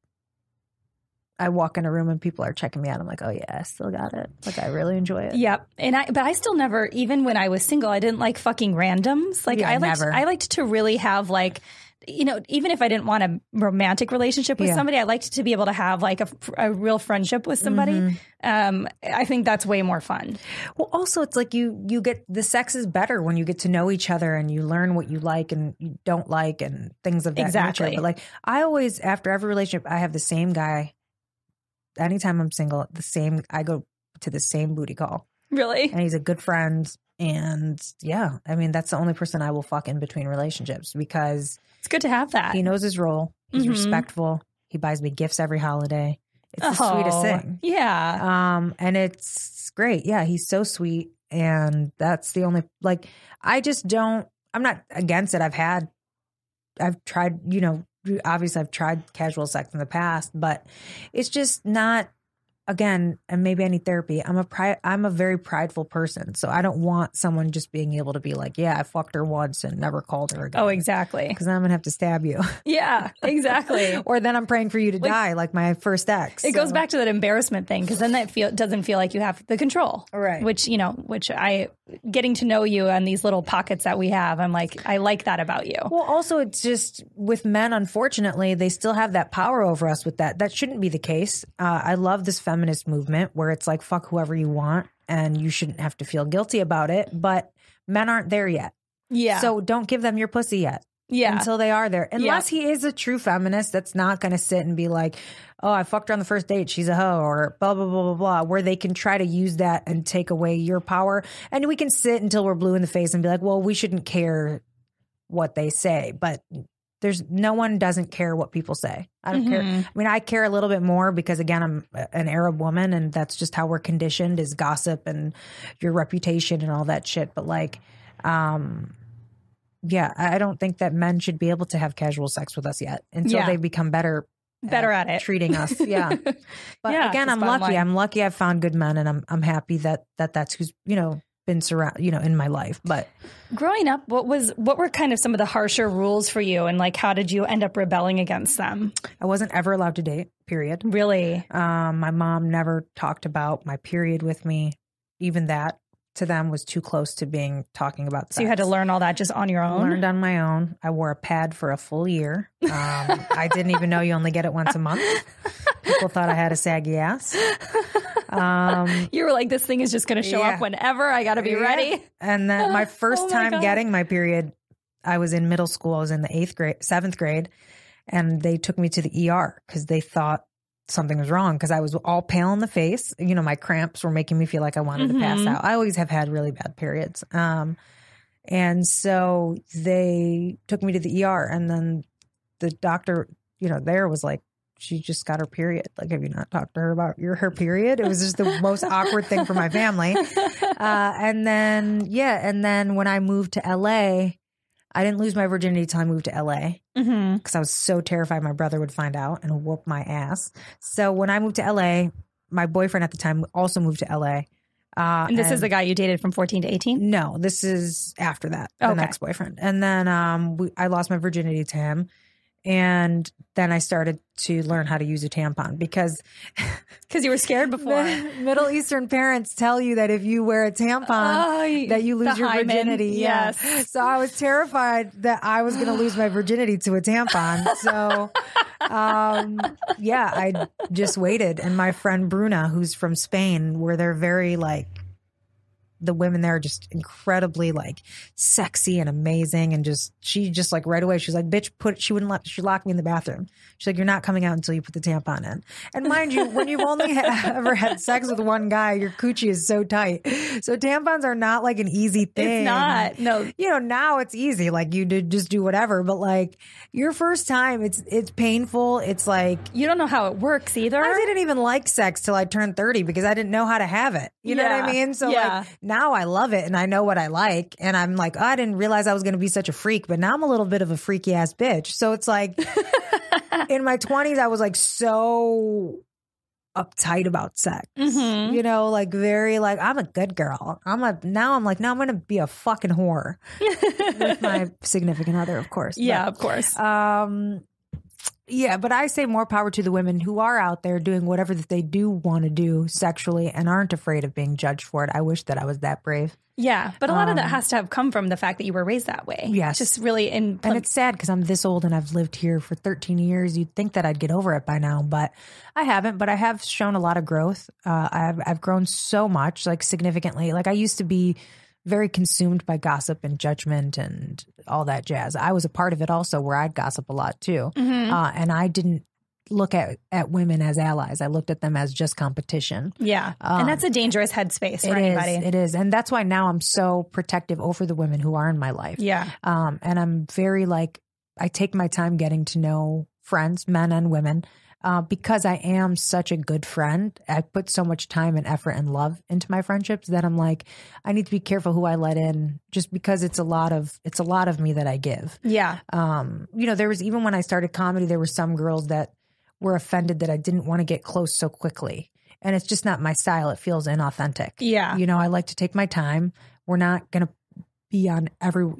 I walk in a room and people are checking me out, I'm like, oh yeah, I still got it. Like, I really enjoy it. Yep. But I still never, even when I was single, I didn't like fucking randoms. Like, I liked to really have like, you know, even if I didn't want a romantic relationship with somebody, I liked to be able to have like a real friendship with somebody. I think that's way more fun. Well, also it's like you get, the sex is better when you get to know each other and you learn what you like and you don't like and things of that nature. But like, I always, after every relationship, I have the same guy. Anytime I'm single, I go to the same booty call. Really? And he's a good friend. And yeah, I mean, that's the only person I will fuck in between relationships because it's good to have that. He knows his role. He's respectful. He buys me gifts every holiday. It's the sweetest thing. Yeah. And it's great. Yeah. He's so sweet. And that's the only, like, I'm not against it. I've tried, you know, obviously I've tried casual sex in the past, but it's just not, again, and maybe I need therapy. I'm a very prideful person. So I don't want someone just being able to be like, yeah, I fucked her once and never called her again. Oh, exactly. Because I'm going to have to stab you. Yeah, exactly. Or then I'm praying for you to die like my first ex. It goes back to that embarrassment thing because then doesn't feel like you have the control. Right. Which getting to know you and these little pockets that we have, I'm like, I like that about you. Well, also it's just with men, unfortunately, they still have that power over us with that. That shouldn't be the case. I love this feminist movement where it's like, fuck whoever you want and you shouldn't have to feel guilty about it. But men aren't there yet. Yeah. So don't give them your pussy yet. Yeah. Until they are there. Unless he is a true feminist that's not going to sit and be like, oh, I fucked her on the first date, she's a hoe, or blah, blah, blah, blah, blah, where they can try to use that and take away your power. And we can sit until we're blue in the face and be like, well, we shouldn't care what they say. But no one doesn't care what people say. I don't care. I mean, I care a little bit more because, again, I'm an Arab woman and that's just how we're conditioned is gossip and your reputation and all that shit. But like, yeah, I don't think that men should be able to have casual sex with us yet until they become better at it, treating us. Yeah. But again, I'm lucky. I'm lucky I've found good men and I'm happy that's who's, you know, been in my life. But growing up, what were kind of some of the harsher rules for you and like how did you end up rebelling against them? I wasn't ever allowed to date, period. Really? My mom never talked about my period with me. Even that to them was too close to talking about sex. So you had to learn all that just on your own? Learned on my own. I wore a pad for a full year. I didn't even know you only get it once a month. People thought I had a saggy ass. You were like, this thing is just going to show up whenever. I got to be ready. And then my first time getting my period, I was in middle school. I was in the 7th grade. And they took me to the ER because they thought something was wrong because I was all pale in the face. You know, my cramps were making me feel like I wanted to pass out. I always have had really bad periods. And so they took me to the ER and then the doctor, you know, there was like, she just got her period. Like, have you not talked to her about her period? It was just the most awkward thing for my family. And then when I moved to LA, I didn't lose my virginity until I moved to LA because I was so terrified my brother would find out and whoop my ass. So when I moved to LA, my boyfriend at the time also moved to LA. And this is the guy you dated from 14 to 18? No, this is after that, the next boyfriend. And then I lost my virginity to him. And then I started to learn how to use a tampon because you were scared before. Middle Eastern parents tell you that if you wear a tampon, that you lose your virginity. Yes. So I was terrified that I was going to lose my virginity to a tampon. So, I just waited. And my friend Bruna, who's from Spain, where they're very like, the women there are just incredibly like sexy and amazing. And she just like right away, she's like, bitch, she locked me in the bathroom. She's like, you're not coming out until you put the tampon in. And mind you, when you've only ever had sex with one guy, your coochie is so tight. So tampons are not like an easy thing. It's not. No. You know, now it's easy. Like you just do whatever. But like your first time, it's painful. It's like. You don't know how it works either. I didn't even like sex till I turned 30 because I didn't know how to have it. You know what I mean? So like now I love it and I know what I like. And I'm like, I didn't realize I was going to be such a freak, but now I'm a little bit of a freaky ass bitch. So it's like in my 20s, I was like so uptight about sex, you know, like very like, I'm a good girl. Now I'm going to be a fucking whore with my significant other, of course. Yeah, of course. Yeah, but I say more power to the women who are out there doing whatever that they do want to do sexually and aren't afraid of being judged for it. I wish that I was that brave. Yeah, but a lot of that has to have come from the fact that you were raised that way. Yes. Just really And it's sad because I'm this old and I've lived here for 13 years. You'd think that I'd get over it by now, but I haven't. But I have shown a lot of growth. I've grown so much, like significantly. Like I used to be very consumed by gossip and judgment and all that jazz. I was a part of it also where I'd gossip a lot too. And I didn't look at women as allies. I looked at them as just competition. Yeah. And that's a dangerous headspace for anybody. It is. And that's why now I'm so protective over the women who are in my life. Yeah. And I'm very like, I take my time getting to know friends, men and women. Because I am such a good friend, I put so much time and effort and love into my friendships that I'm like, I need to be careful who I let in, just because it's a lot of me that I give. Yeah. You know, there was, even when I started comedy, there were some girls that were offended that I didn't want to get close so quickly. And it's just not my style. It feels inauthentic. Yeah. You know, I like to take my time. We're not going to be on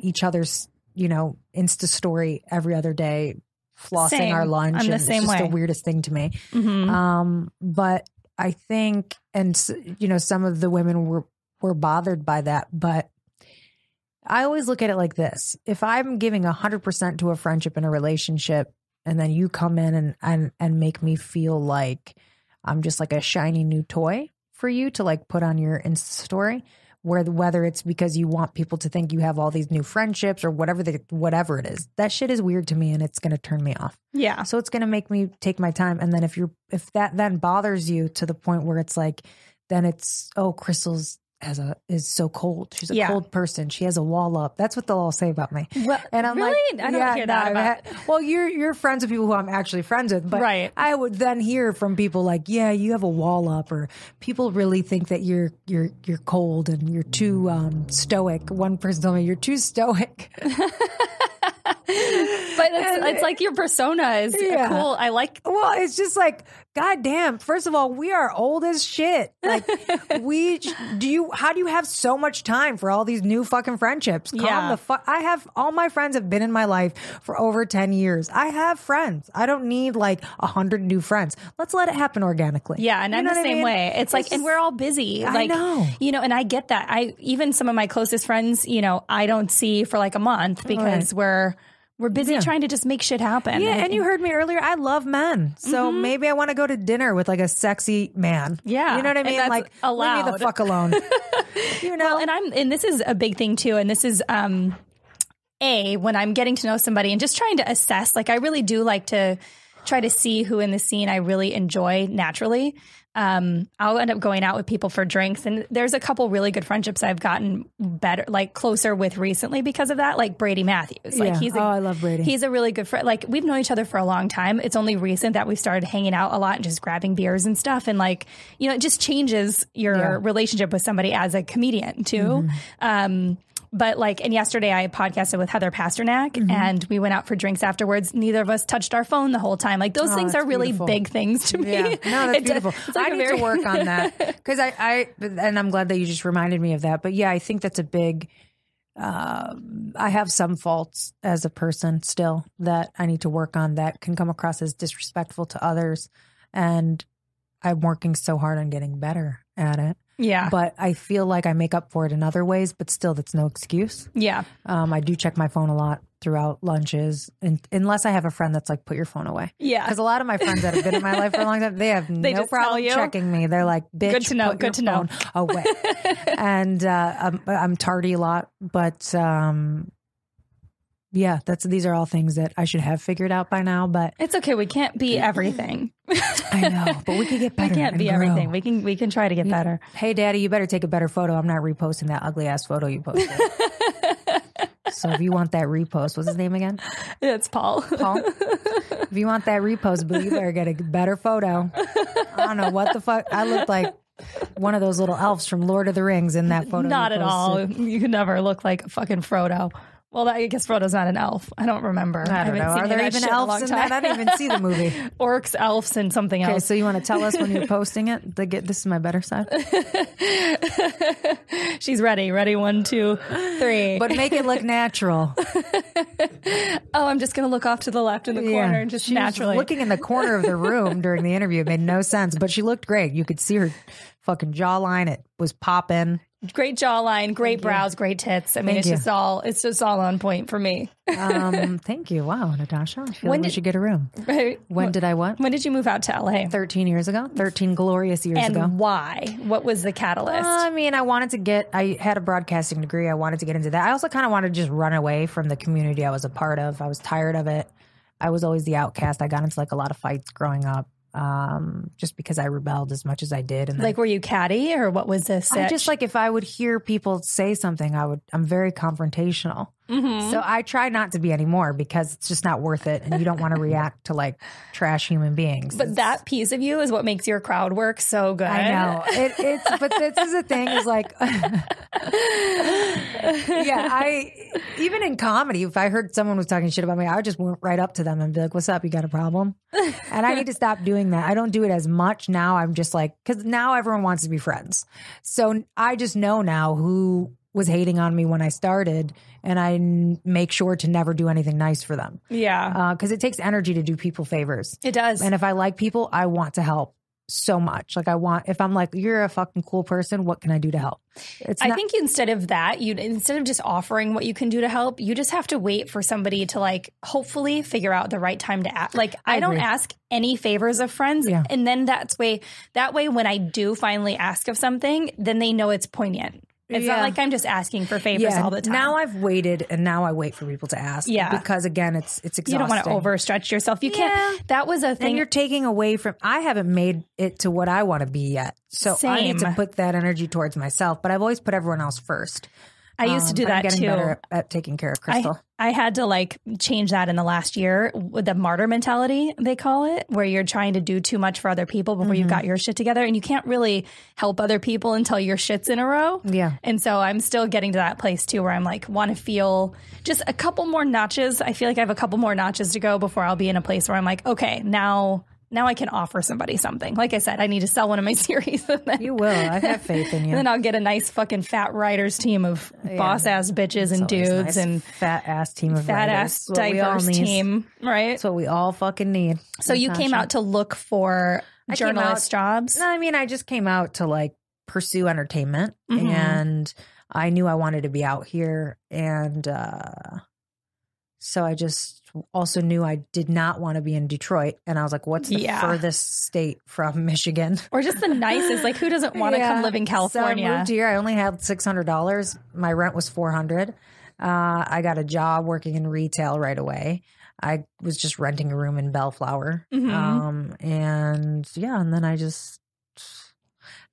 each other's, you know, Insta story every other day, flossing our lunch. I'm the same way. It's just the weirdest thing to me. But I think, and you know, some of the women were bothered by that, but I always look at it like this. If I'm giving 100% to a friendship and a relationship, and then you come in and make me feel like I'm just like a shiny new toy for you to like put on your Insta story, whether it's because you want people to think you have all these new friendships or whatever it is, that shit is weird to me and it's going to turn me off. Yeah. So it's going to make me take my time. And then if that then bothers you to the point where it's like, then it's, oh, Crystal's is so cold. She's a cold person. She has a wall up. That's what they'll all say about me. Well, and I'm really? like, I don't hear that about. Well, you're friends with people who I'm actually friends with, but right. I would then hear from people like, yeah, you have a wall up, or people really think that you're cold and you're too stoic. One person told me you're too stoic. But it's like your persona is cool. I like. Well, it's just like, God damn. First of all, we are old as shit. Like how do you have so much time for all these new fucking friendships? Calm the fuck. All my friends have been in my life for over 10 years. I have friends. I don't need like 100 new friends. Let's let it happen organically. Yeah. And I'm the same way. It's like, and we're all busy. I know. You know, and I get that. Even some of my closest friends, you know, I don't see for like a month because we're busy trying to just make shit happen. Yeah, and you heard me earlier. I love men. So maybe I want to go to dinner with like a sexy man. Yeah. You know what I mean? And that's like, allowed. leave me the fuck alone. You know? Well, and this is a big thing too. And this is, when I'm getting to know somebody and just trying to assess, like I really do like to try to see who in the scene I really enjoy naturally. I'll end up going out with people for drinks, and there's a couple really good friendships I've gotten better, like closer with recently because of that, like Brady Matthews. Like I love Brady. He's a really good friend. Like we've known each other for a long time. It's only recent that we started hanging out a lot and just grabbing beers and stuff. And like, you know, it just changes your relationship with somebody as a comedian too. But like, and yesterday I podcasted with Heather Pasternak and we went out for drinks afterwards. Neither of us touched our phone the whole time. Like those things are really big things to me. Yeah. No, that's beautiful. Like I need to work on that because and I'm glad that you just reminded me of that. But yeah, I think that's a big, I have some faults as a person still that I need to work on that can come across as disrespectful to others. And I'm working so hard on getting better at it. Yeah. But I feel like I make up for it in other ways, but still that's no excuse. Yeah. I do check my phone a lot throughout lunches, and unless I have a friend that's like, put your phone away. Yeah. Because a lot of my friends that have been in my life for a long time, they have no problem checking me. They're like, bitch, good to know. Put your phone away. And I'm tardy a lot, but yeah, these are all things that I should have figured out by now, but it's okay. We can't be everything. I know, but we can get better. We can't be everything. We can try to get better. Hey, Daddy, you better take a better photo. I'm not reposting that ugly ass photo you posted. So if you want that repost, what's his name again? It's Paul. Paul. If you want that repost, boo, you better get a better photo. I don't know what the fuck. I looked like one of those little elves from Lord of the Rings in that photo. Not at all. You could never look like a fucking Frodo. Well, I guess Frodo's not an elf. I don't remember. I don't know. Are there even elves in that? I didn't even see the movie. Orcs, elves, and something else. Okay, so you want to tell us when you're posting it? This is my better side. She's ready. Ready, 1, 2, 3. But make it look natural. Oh, I'm just going to look off to the left in the corner and just naturally. Looking in the corner of the room during the interview. It made no sense, but she looked great. You could see her fucking jawline. It was popping. Great jawline, great brows, great tits. I mean, it's just all on point for me. Thank you. Wow, Natasha. I feel like we should get a room. When did I what? When did you move out to LA? 13 years ago. 13 glorious years ago. And why? What was the catalyst? I mean, I had a broadcasting degree. I wanted to get into that. I also kind of wanted to just run away from the community I was a part of. I was tired of it. I was always the outcast. I got into like a lot of fights growing up. Just because I rebelled as much as I did. And like, were you catty or what was this? I just like, if I would hear people say something, I'm very confrontational. Mm-hmm. So I try not to be anymore because it's just not worth it. And you don't want to react to like trash human beings. But that piece of you is what makes your crowd work so good. I know. But this is the thing is like, even in comedy, if I heard someone was talking shit about me, I would just went right up to them and be like, what's up? You got a problem? And I need to stop doing that. I don't do it as much now. I'm just like, because now everyone wants to be friends. So I just know now who was hating on me when I started, and I make sure to never do anything nice for them. Yeah. Because it takes energy to do people favors. It does. And if I like people, I want to help so much. Like if I'm like, you're a fucking cool person, what can I do to help? I think instead of that, instead of just offering what you can do to help, you just have to wait for somebody to like, hopefully figure out the right time to act. Like I don't ask any favors of friends. Yeah. And then that way, when I do finally ask of something, then they know it's poignant. It's not like I'm just asking for favors all the time. Now I've waited, and now I wait for people to ask. Yeah. Because again, it's exhausting. You don't want to overstretch yourself. You can't. That was a thing. And you're taking away from, I haven't made it to what I want to be yet. So I need to put that energy towards myself, but I've always put everyone else first. I used to do that getting too. Better at taking care of Crystal. I had to like change that in the last year with the Martyr Mentality, they call it, where you're trying to do too much for other people before you've got your shit together. And you can't really help other people until your shit's in a row. Yeah. And so I'm still getting to that place too, where I'm like, want to feel just a couple more notches. I feel like I have a couple more notches to go before I'll be in a place where I'm like, okay, now I can offer somebody something. Like I said, I need to sell one of my series. You will. I have faith in you. And then I'll get a nice fucking fat writers team of boss ass bitches and dudes nice. And fat ass team of fat ass diverse team. Right. That's what we all fucking need. So you came out to look for journalist jobs? No, I mean, I just came out to like pursue entertainment, and I knew I wanted to be out here, and so I just also knew I did not want to be in Detroit. And I was like, what's the furthest state from Michigan? Or just the nicest. Like, who doesn't want to come live in California? So I moved here. I only had $600. My rent was $400. I got a job working in retail right away. I was just renting a room in Bellflower. And then I just...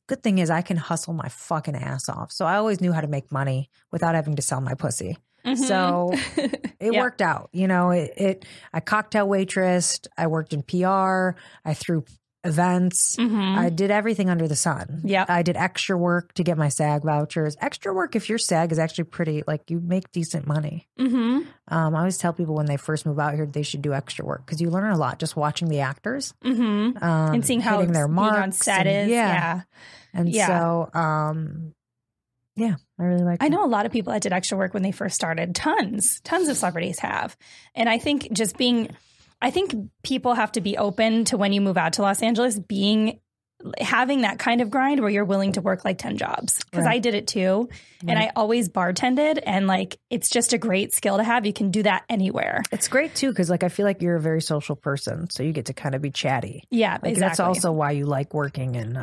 Good thing is I can hustle my fucking ass off. So I always knew how to make money without having to sell my pussy. So it worked out, you know, I cocktail waitressed, I worked in PR, I threw events, I did everything under the sun. Yeah. I did extra work to get my SAG vouchers. Extra work, if your SAG is actually pretty, like you make decent money. I always tell people when they first move out here, they should do extra work because you learn a lot just watching the actors. And seeing how hitting their marks on set is. So, I really like it. I know a lot of people that did extra work when they first started. Tons of celebrities have. And I think people have to be open to when you move out to Los Angeles, having that kind of grind where you're willing to work like 10 jobs. Because I did it too. And I always bartended, and like, it's just a great skill to have. You can do that anywhere. It's great too, because like, I feel like you're a very social person. So you get to kind of be chatty. Yeah, like, exactly. That's also why you like working in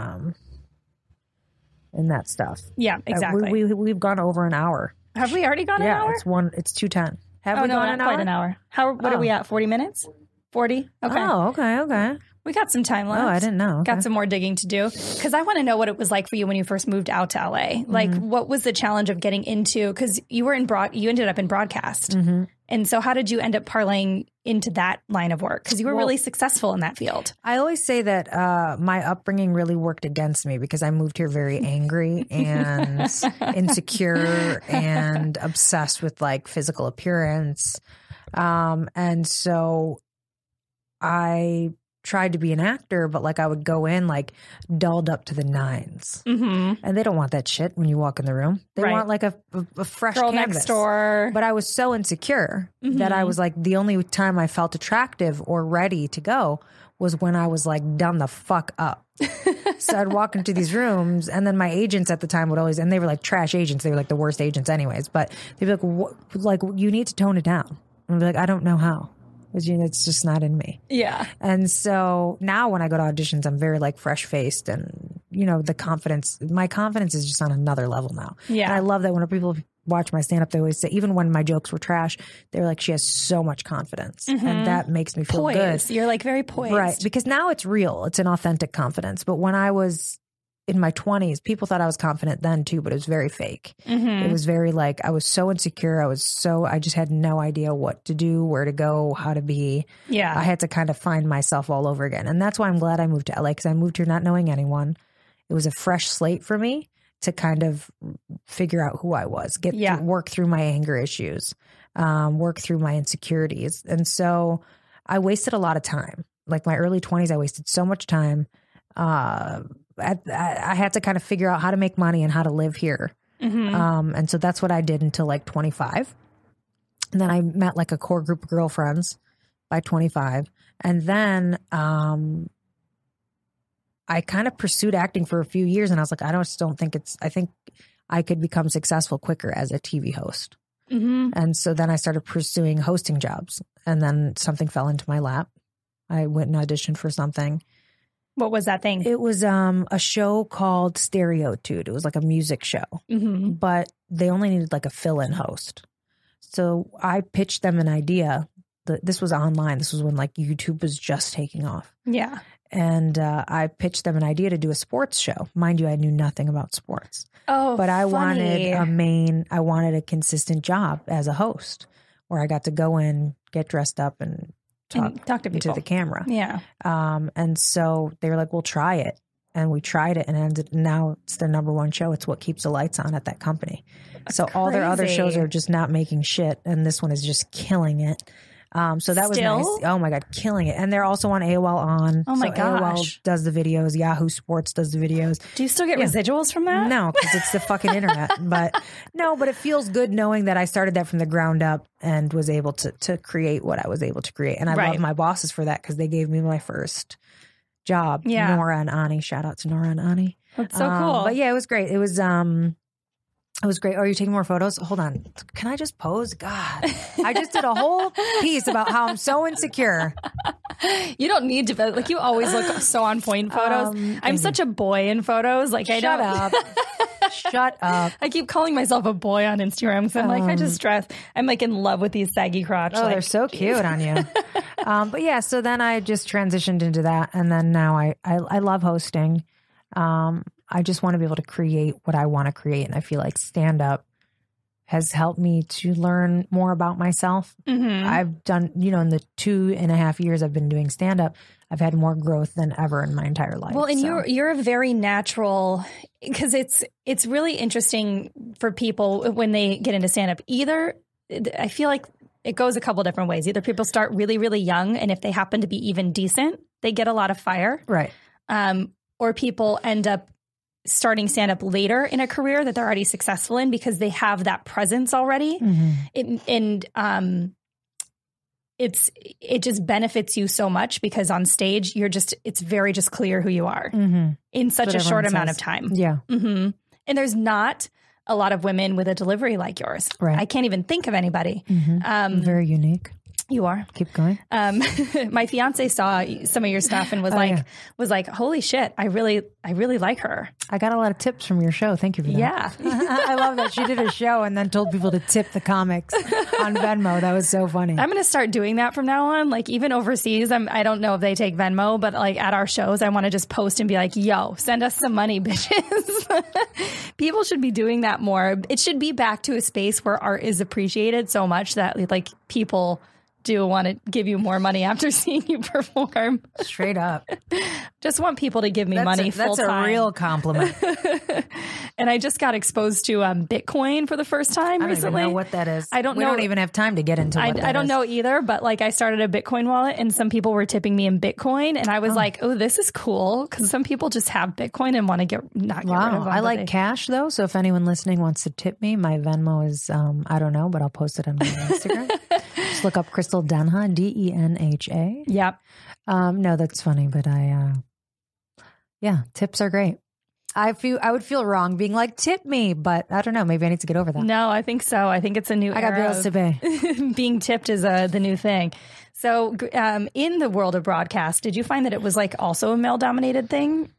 that stuff. Yeah, exactly. We've gone over an hour. Have we already gone an hour? It's 2:10. Have we gone quite an hour? What are we at? 40 minutes? 40? Okay. Oh, okay. We got some time left. Oh, I didn't know. Okay. Got some more digging to do. Because I want to know what it was like for you when you first moved out to LA. Like, what was the challenge of getting into, because you ended up in broadcast. And so how did you end up parlaying into that line of work? Because you were really successful in that field. I always say that my upbringing really worked against me because I moved here very angry and insecure and obsessed with like physical appearance. And so I tried to be an actor, but like I would go in like dolled up to the nines, and they don't want that shit when you walk in the room. They want like a fresh girl canvas. Next door. But I was so insecure that I was like, the only time I felt attractive or ready to go was when I was like done the fuck up. So I'd walk into these rooms, and then my agents at the time would always, and they were like trash agents. They were like the worst agents anyways, but they'd be like, you need to tone it down. And I'd be like, I don't know how. It's just not in me. Yeah. And so now when I go to auditions, I'm very like fresh faced, and my confidence is just on another level now. Yeah. And I love that when people watch my stand up, they always say, even when my jokes were trash, they're like, she has so much confidence. And that makes me feel good. You're like very poised. Right. Because now it's real. It's an authentic confidence. But when I was in my 20s, people thought I was confident then too, but it was very fake. It was very like, I was so insecure. I just had no idea what to do, where to go, how to be. Yeah. I had to kind of find myself all over again. And that's why I'm glad I moved to LA, because I moved here not knowing anyone. It was a fresh slate for me to kind of figure out who I was, work through my anger issues, work through my insecurities. And so I wasted a lot of time. Like my early 20s, I wasted so much time. I had to kind of figure out how to make money and how to live here. And so that's what I did until like 25. And then I met like a core group of girlfriends by 25. And then I kind of pursued acting for a few years, and I was like, I think I could become successful quicker as a TV host. And so then I started pursuing hosting jobs, and then something fell into my lap. I went and auditioned for something. What was that thing? It was a show called Stereotude. It was like a music show, but they only needed like a fill-in host. So I pitched them an idea. This was online. This was when like YouTube was just taking off. Yeah. And I pitched them an idea to do a sports show. Mind you, I knew nothing about sports. Oh, but I funny. wanted a consistent job as a host where I got to go in, get dressed up, and talk to people, to the camera. Yeah. And so they were like, we'll try it. And we tried it, and now it's their number one show. It's what keeps the lights on at that company. That's so all their other shows are just not making shit. And this one is just killing it. So that was nice. Oh my God, killing it. And they're also on AOL On. Oh my gosh. AOL does the videos. Yahoo Sports does the videos. Do you still get residuals from that? No, because it's the fucking internet. But it feels good knowing that I started that from the ground up and was able to create what I was able to create. And I love my bosses for that, because they gave me my first job. Yeah. Nora and Ani. Shout out to Nora and Ani. That's so cool. But yeah, it was great. It was great. Are you taking more photos? Hold on. Can I just pose? God, I just did a whole piece about how I'm so insecure. You don't need to, like, you always look so on point in photos. I'm such a boy in photos. Like, Shut up. Shut up. I keep calling myself a boy on Instagram because I'm like, I just stress. I'm like in love with these saggy crotch. Oh, like, they're so cute on you. But yeah, so then I just transitioned into that. And then now I love hosting. I just want to be able to create what I want to create. And I feel like stand-up has helped me to learn more about myself. I've done, in the 2.5 years I've been doing stand-up, I've had more growth than ever in my entire life. Well, and you're a very natural, because it's really interesting for people when they get into stand-up. Either, I feel like it goes a couple different ways. Either people start really, really young, and if they happen to be even decent, they get a lot of fire. Right. Or people end up starting stand-up later in a career that they're already successful in because they have that presence already. It just benefits you so much, because on stage it's very just clear who you are in such a short amount of time. Yeah. And there's not a lot of women with a delivery like yours. Right. I can't even think of anybody. Very unique. You are. Keep going. My fiance saw some of your stuff and was like, holy shit, I really like her. I got a lot of tips from your show. Thank you for that. Yeah. I love that. She did a show and then told people to tip the comics on Venmo. That was so funny. I'm going to start doing that from now on. Like even overseas, I don't know if they take Venmo, but like at our shows, I want to just post and be like, yo, send us some money, bitches. People should be doing that more. It should be back to a space where art is appreciated so much that like people do want to give you more money after seeing you perform. Straight up. Just want people to give me money full time. That's a real compliment. And I just got exposed to Bitcoin for the first time recently. I don't even know what that is. I don't know. We don't even have time to get into what that is. I don't know either, but like I started a Bitcoin wallet and some people were tipping me in Bitcoin and I was like, oh, this is cool because some people just have Bitcoin and want to not get rid of them. I like cash though. So if anyone listening wants to tip me, my Venmo is, I don't know, but I'll post it on my Instagram. Just look up Crystal Denha, Denha. Yep. No, that's funny, but yeah, tips are great. I would feel wrong being like, tip me, but I don't know. Maybe I need to get over that. No, I think so. I think it's a new era. I got bills to pay. Being tipped is the new thing. So in the world of broadcast, did you find that it was like also a male dominated thing?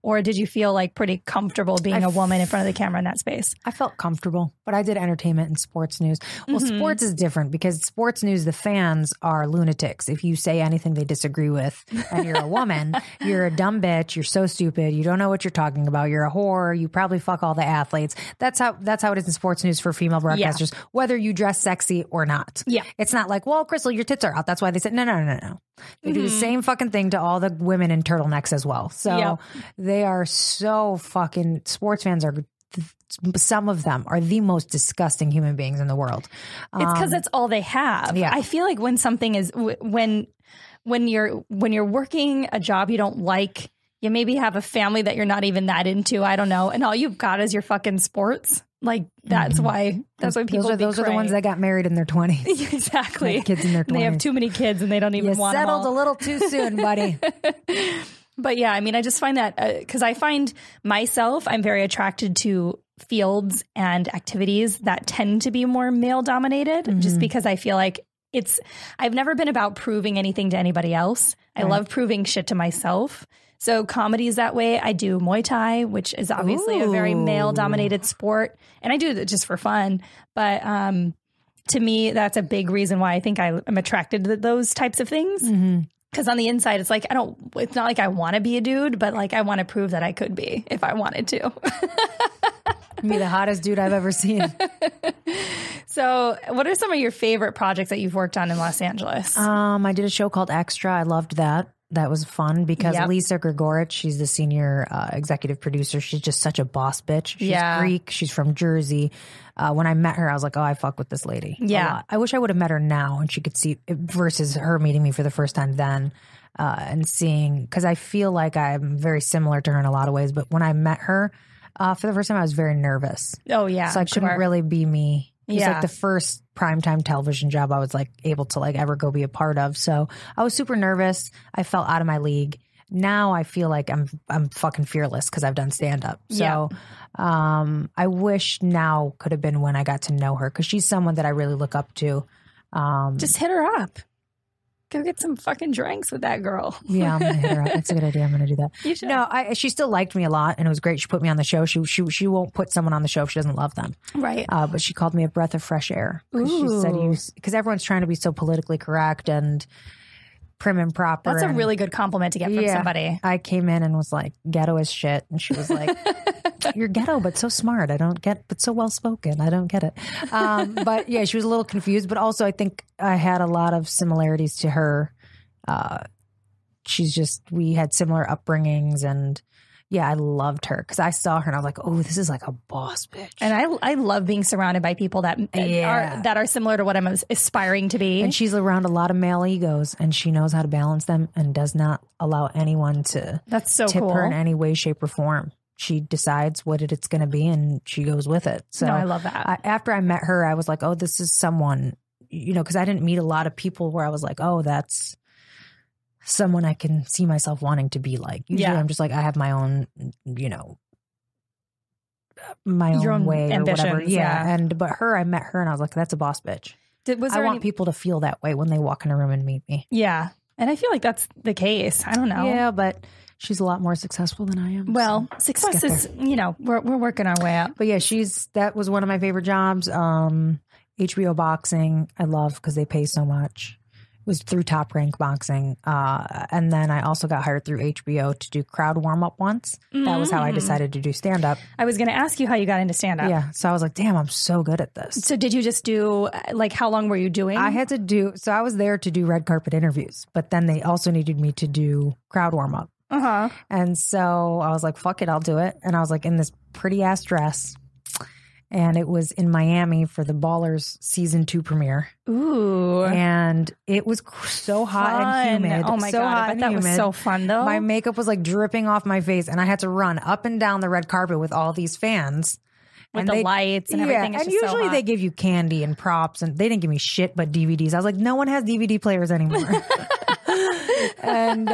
Or did you feel like pretty comfortable being a woman in front of the camera in that space? I felt comfortable, but I did entertainment and sports news. Well, sports is different because sports news, the fans are lunatics. If you say anything they disagree with and you're a woman, you're a dumb bitch. You're so stupid. You don't know what you're talking about. You're a whore. You probably fuck all the athletes. That's how it is in sports news for female broadcasters, whether you dress sexy or not. Yeah. It's not like, well, Crystal, your tits are out. That's why they said, no. They do the same fucking thing to all the women in turtlenecks as well. So they are so fucking, sports fans are, some of them are the most disgusting human beings in the world. It's because it's all they have. Yeah. I feel like when something is, when you're working a job you don't like, you maybe have a family that you're not even that into, I don't know, and all you've got is your fucking sports. Like that's why people those are the ones that got married in their 20s. Exactly. Kids in their 20s. They have too many kids and they don't even want them all. Settled a little too soon, buddy. But yeah, I mean, I just find that because I find myself, I'm very attracted to fields and activities that tend to be more male dominated, just because I feel like I've never been about proving anything to anybody else. I love proving shit to myself. So comedy is that way. I do Muay Thai, which is obviously a very male dominated sport. And I do it just for fun. But to me, that's a big reason why I think I'm attracted to those types of things. Because on the inside, it's like, it's not like I want to be a dude, but like I want to prove that I could be if I wanted to. Be the hottest dude I've ever seen. So what are some of your favorite projects that you've worked on in Los Angeles? I did a show called Extra. I loved that. That was fun because Lisa Grigorich, she's the senior executive producer. She's just such a boss bitch. She's Greek. She's from Jersey. When I met her, I was like, oh, I fuck with this lady. Yeah. I wish I would have met her now and she could see versus her meeting me for the first time then and seeing, because I feel like I'm very similar to her in a lot of ways. But when I met her for the first time, I was very nervous. Oh, yeah. So I couldn't really be me. It was like the first primetime television job I was like able to like ever go be a part of. So I was super nervous. I felt out of my league. Now I feel like I'm fucking fearless because I've done stand up. So I wish now could have been when I got to know her because she's someone that I really look up to. Just hit her up. Go get some fucking drinks with that girl. Yeah, I'm gonna hit her up. That's a good idea. I'm gonna do that. You should. No, she still liked me a lot, and it was great. She put me on the show. She won't put someone on the show if she doesn't love them. Right. But she called me a breath of fresh air. She said, because everyone's trying to be so politically correct and prim and proper. That's a really good compliment to get from somebody. I came in and was like, ghetto as shit. And she was like, you're ghetto, but so smart. But so well spoken. I don't get it. But yeah, she was a little confused. But also I think I had a lot of similarities to her. We had similar upbringings and I loved her because I saw her and I was like, oh, this is like a boss bitch. And I love being surrounded by people that are similar to what I'm aspiring to be. And she's around a lot of male egos and she knows how to balance them and does not allow anyone to tip her in any way, shape, or form. She decides what it's going to be and she goes with it. So I love that. After I met her, I was like, oh, this is someone, because I didn't meet a lot of people where I was like, oh, that's someone I can see myself wanting to be like. Usually I'm just like, I have my own, my own way or whatever. Yeah. But I met her and I was like, that's a boss bitch. I want people to feel that way when they walk in a room and meet me. Yeah. And I feel like that's the case. I don't know. Yeah, but she's a lot more successful than I am. Well, so success is, we're working our way up. But yeah, that was one of my favorite jobs. HBO boxing, I love because they pay so much. It was through Top Rank Boxing. And then I also got hired through HBO to do crowd warm-up once. That was how I decided to do stand-up. I was going to ask you how you got into stand-up. Yeah. So I was like, damn, I'm so good at this. So did you just do, how long were you doing? I was there to do red carpet interviews, but then they also needed me to do crowd warm-up. Uh-huh. And so I was like, fuck it, I'll do it. And I was like in this pretty ass dress. And it was in Miami for the Ballers season 2 premiere. Ooh. And it was so hot and humid. Oh my God. I bet that was so fun though. My makeup was like dripping off my face and I had to run up and down the red carpet with all these fans. With the lights and everything. And usually they give you candy and props and they didn't give me shit but DVDs. I was like, no one has DVD players anymore. And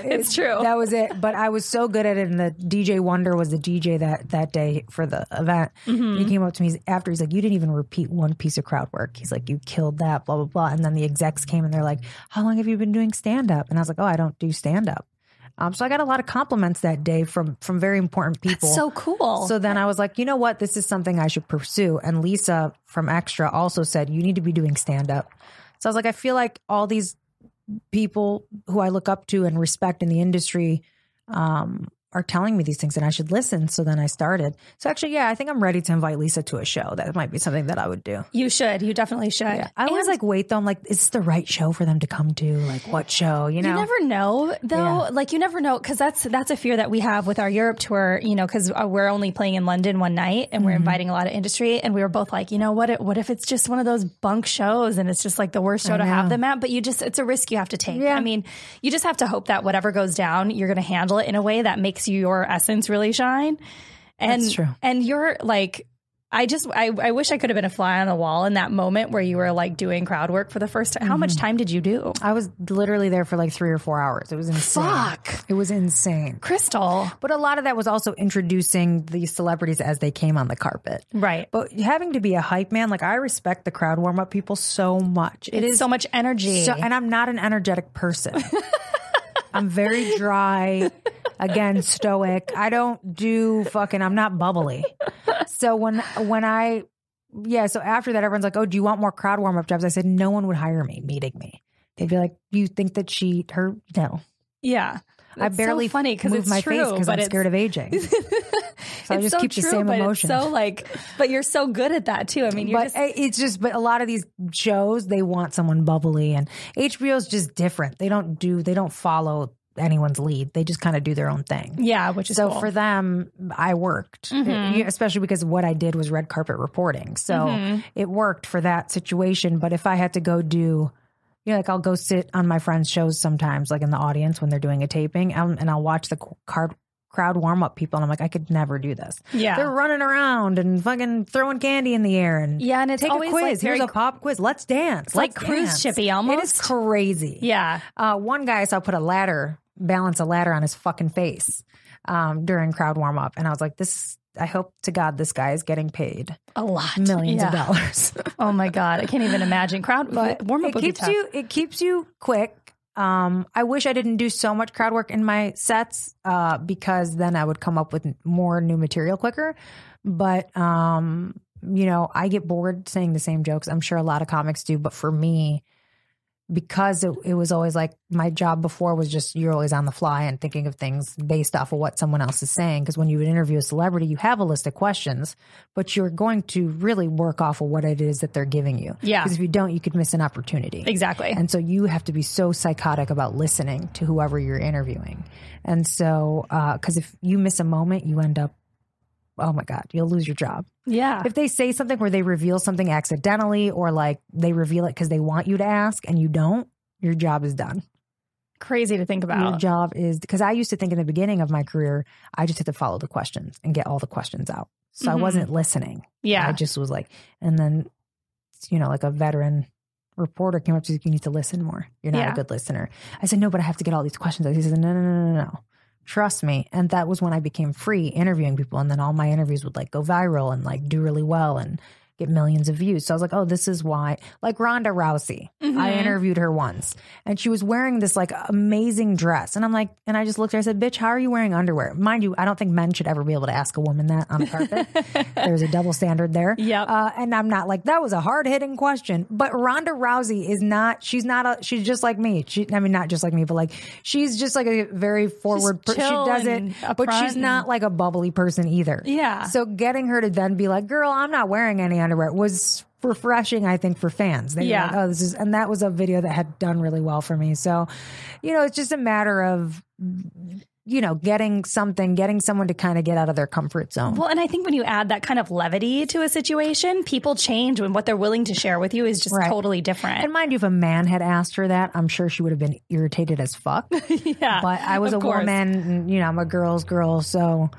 it's true. That was it. But I was so good at it. And the DJ Wonder was the DJ that day for the event. Mm-hmm. He came up to me after. He's like, you didn't even repeat one piece of crowd work. He's like, you killed that, blah, blah, blah. And then the execs came and they're like, how long have you been doing stand-up? And I was like, oh, I don't do stand-up. So I got a lot of compliments that day from very important people. That's so cool. So then I was like, you know what? This is something I should pursue. And Lisa from Extra also said, you need to be doing stand-up. So I was like, I feel like all these people who I look up to and respect in the industry are telling me these things and I should listen. So then I started. So actually, yeah, I think I'm ready to invite Lisa to a show. That might be something that I would do. You should. You definitely should. Yeah. I always wait though. I'm like, is this the right show for them to come to? Like what show? You never know though. Yeah. Like you never know. Cause that's a fear that we have with our Europe tour, cause we're only playing in London one night and we're inviting a lot of industry. And we were both like, what if it's just one of those bunk shows and it's just like the worst show to have them at, but it's a risk you have to take. Yeah. I mean, you just have to hope that whatever goes down, you're going to handle it in a way that makes your essence really shine. And that's true. And you're like, I wish I could have been a fly on the wall in that moment where you were like doing crowd work for the first time. How much time did you do? I was literally there for like 3 or 4 hours. It was insane. Fuck. It was insane. Crystal. But a lot of that was also introducing these celebrities as they came on the carpet. Right. But having to be a hype man, like I respect the crowd warm up people so much. It is so much energy. And I'm not an energetic person. I'm very dry. Again, stoic. I don't do I'm not bubbly. So so after that, everyone's like, oh, do you want more crowd warm up jobs? I said, no one would hire me meeting me. They'd be like, you think that no. Yeah. I barely funny because move my face because I'm scared of aging. So I just keep the same emotion. But you're so good at that too. I mean, but a lot of these shows, they want someone bubbly and HBO's just different. They don't follow anyone's lead. They just kind of do their own thing. Yeah, which is so cool. For them, I worked, especially because what I did was red carpet reporting. So it worked for that situation. But if I had to go do, I'll go sit on my friends' shows sometimes, like in the audience when they're doing a taping, and I'll watch the crowd warm up people, and I'm like, I could never do this. Yeah, they're running around and fucking throwing candy in the air, and and it's take always a quiz. Like Here's a pop quiz. Let's dance. It's like cruise shippy almost. It is crazy. Yeah. One guy I saw balance a ladder on his fucking face during crowd warm up, and I was like, I hope to God this guy is getting paid a lot, millions of dollars. Oh my God, I can't even imagine crowd warm up. It keeps you quick. I wish I didn't do so much crowd work in my sets because then I would come up with more new material quicker. But I get bored saying the same jokes. I'm sure a lot of comics do, but for me, because it was always like my job before was just you're always on the fly and thinking of things based off of what someone else is saying. Because when you would interview a celebrity, you have a list of questions, but you're going to really work off of what it is that they're giving you. Yeah. Because if you don't, you could miss an opportunity. Exactly. And so you have to be so psychotic about listening to whoever you're interviewing. And so, because if you miss a moment, you end up, oh my God, you'll lose your job. Yeah. If they say something where they reveal something accidentally or like they reveal it because they want you to ask and you don't, your job is done. Crazy to think about. Your job is, because I used to think in the beginning of my career, I just had to follow the questions and get all the questions out. So I wasn't listening. Yeah. I just was like, and then, like a veteran reporter came up to me, you need to listen more. You're not a good listener. I said, no, but I have to get all these questions out. He said, no. Trust me. And that was when I became free interviewing people. And then all my interviews would like go viral and like do really well. And get millions of views. So I was like, oh, this is why. Like Ronda Rousey, I interviewed her once, and she was wearing this like amazing dress, and I'm like, and I just looked at her and said, bitch, how are you wearing underwear? Mind you, I don't think men should ever be able to ask a woman that on a carpet. There's a double standard there. Yep. And I'm not like, that was a hard hitting question, but Ronda Rousey is not, she's just like me. Not just like me, but like, she's just like a very forward person. She does it, but she's not like a bubbly person either. Yeah. So getting her to then be like, girl, I'm not wearing any underwear was refreshing, I think, for fans. They were like, oh, and that was a video that had done really well for me. So, it's just a matter of, getting someone to kind of get out of their comfort zone. Well, and I think when you add that kind of levity to a situation, people change when what they're willing to share with you is just totally different. And mind you, if a man had asked her that, I'm sure she would have been irritated as fuck. Yeah. But I was a woman, and, I'm a girl's girl. So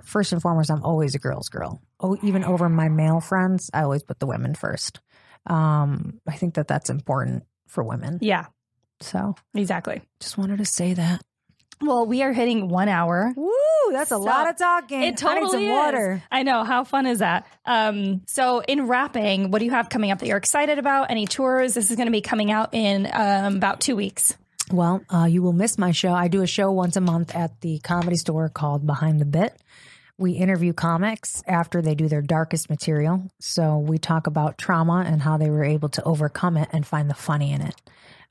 first and foremost, I'm always a girl's girl. Oh, even over my male friends, I always put the women first. I think that's important for women. Yeah. So exactly. Just wanted to say that. Well, we are hitting 1 hour. Woo! That's a lot of talking. It totally I need some water. I know. How fun is that? So in wrapping, what do you have coming up that you're excited about? Any tours? This is going to be coming out in about 2 weeks. Well, you will miss my show. I do a show once a month at the Comedy Store called Behind the Bit. We interview comics after they do their darkest material. So we talk about trauma and how they were able to overcome it and find the funny in it.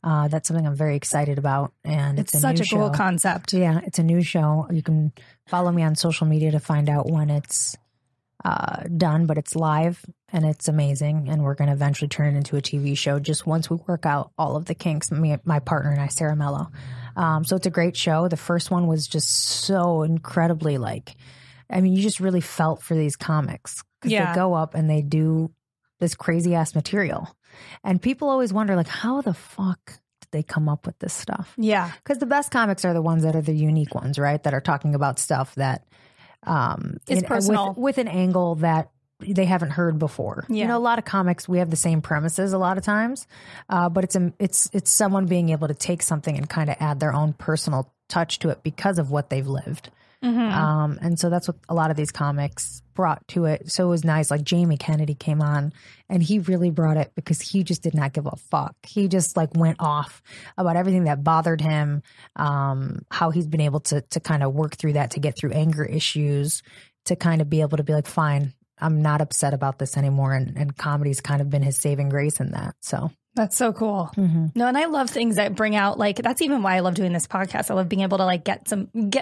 That's something I'm very excited about. And it's such a cool concept. Yeah, it's a new show. You can follow me on social media to find out when it's done, but it's live and it's amazing. And we're going to eventually turn it into a TV show just once we work out all of the kinks, my partner and I, Sarah Mello. So it's a great show. The first one was just so incredibly you just really felt for these comics because they go up and they do this crazy ass material. And people always wonder, how the fuck did they come up with this stuff? Yeah. Because the best comics are the ones that are the unique ones, right? That are talking about stuff that is personal. With an angle that they haven't heard before. Yeah. A lot of comics, we have the same premises a lot of times, but it's someone being able to take something and kind of add their own personal touch to it because of what they've lived. Mm-hmm. And so that's what a lot of these comics brought to it. So it was nice. Like Jamie Kennedy came on and he really brought it because he just did not give a fuck. He just went off about everything that bothered him, how he's been able to kind of work through that, to get through anger issues, to kind of be able to be like, fine, I'm not upset about this anymore. And comedy's kind of been his saving grace in that. So. That's so cool. Mm-hmm. No, and I love things that bring out that's even why I love doing this podcast. I love being able to get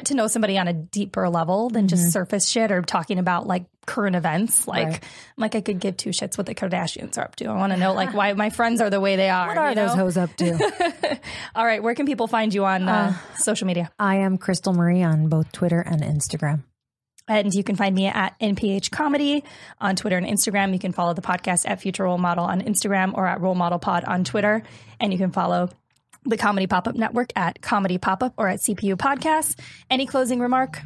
to know somebody on a deeper level than just surface shit or talking about current events. I could give two shits what the Kardashians are up to. I want to know why my friends are the way they are. What are those hoes up to? All right. Where can people find you on social media? I am Crystal Marie on both Twitter and Instagram. And you can find me at NPH Comedy on Twitter and Instagram. You can follow the podcast at Future Role Model on Instagram or at Role Model Pod on Twitter. And you can follow the Comedy Pop-Up Network at Comedy Pop-Up or at CPU Podcasts. Any closing remark?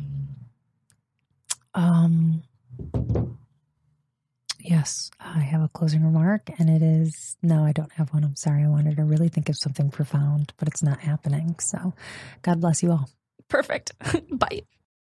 Yes, I have a closing remark, and it is, no, I don't have one. I'm sorry. I wanted to really think of something profound, but it's not happening. So God bless you all. Perfect. Bye.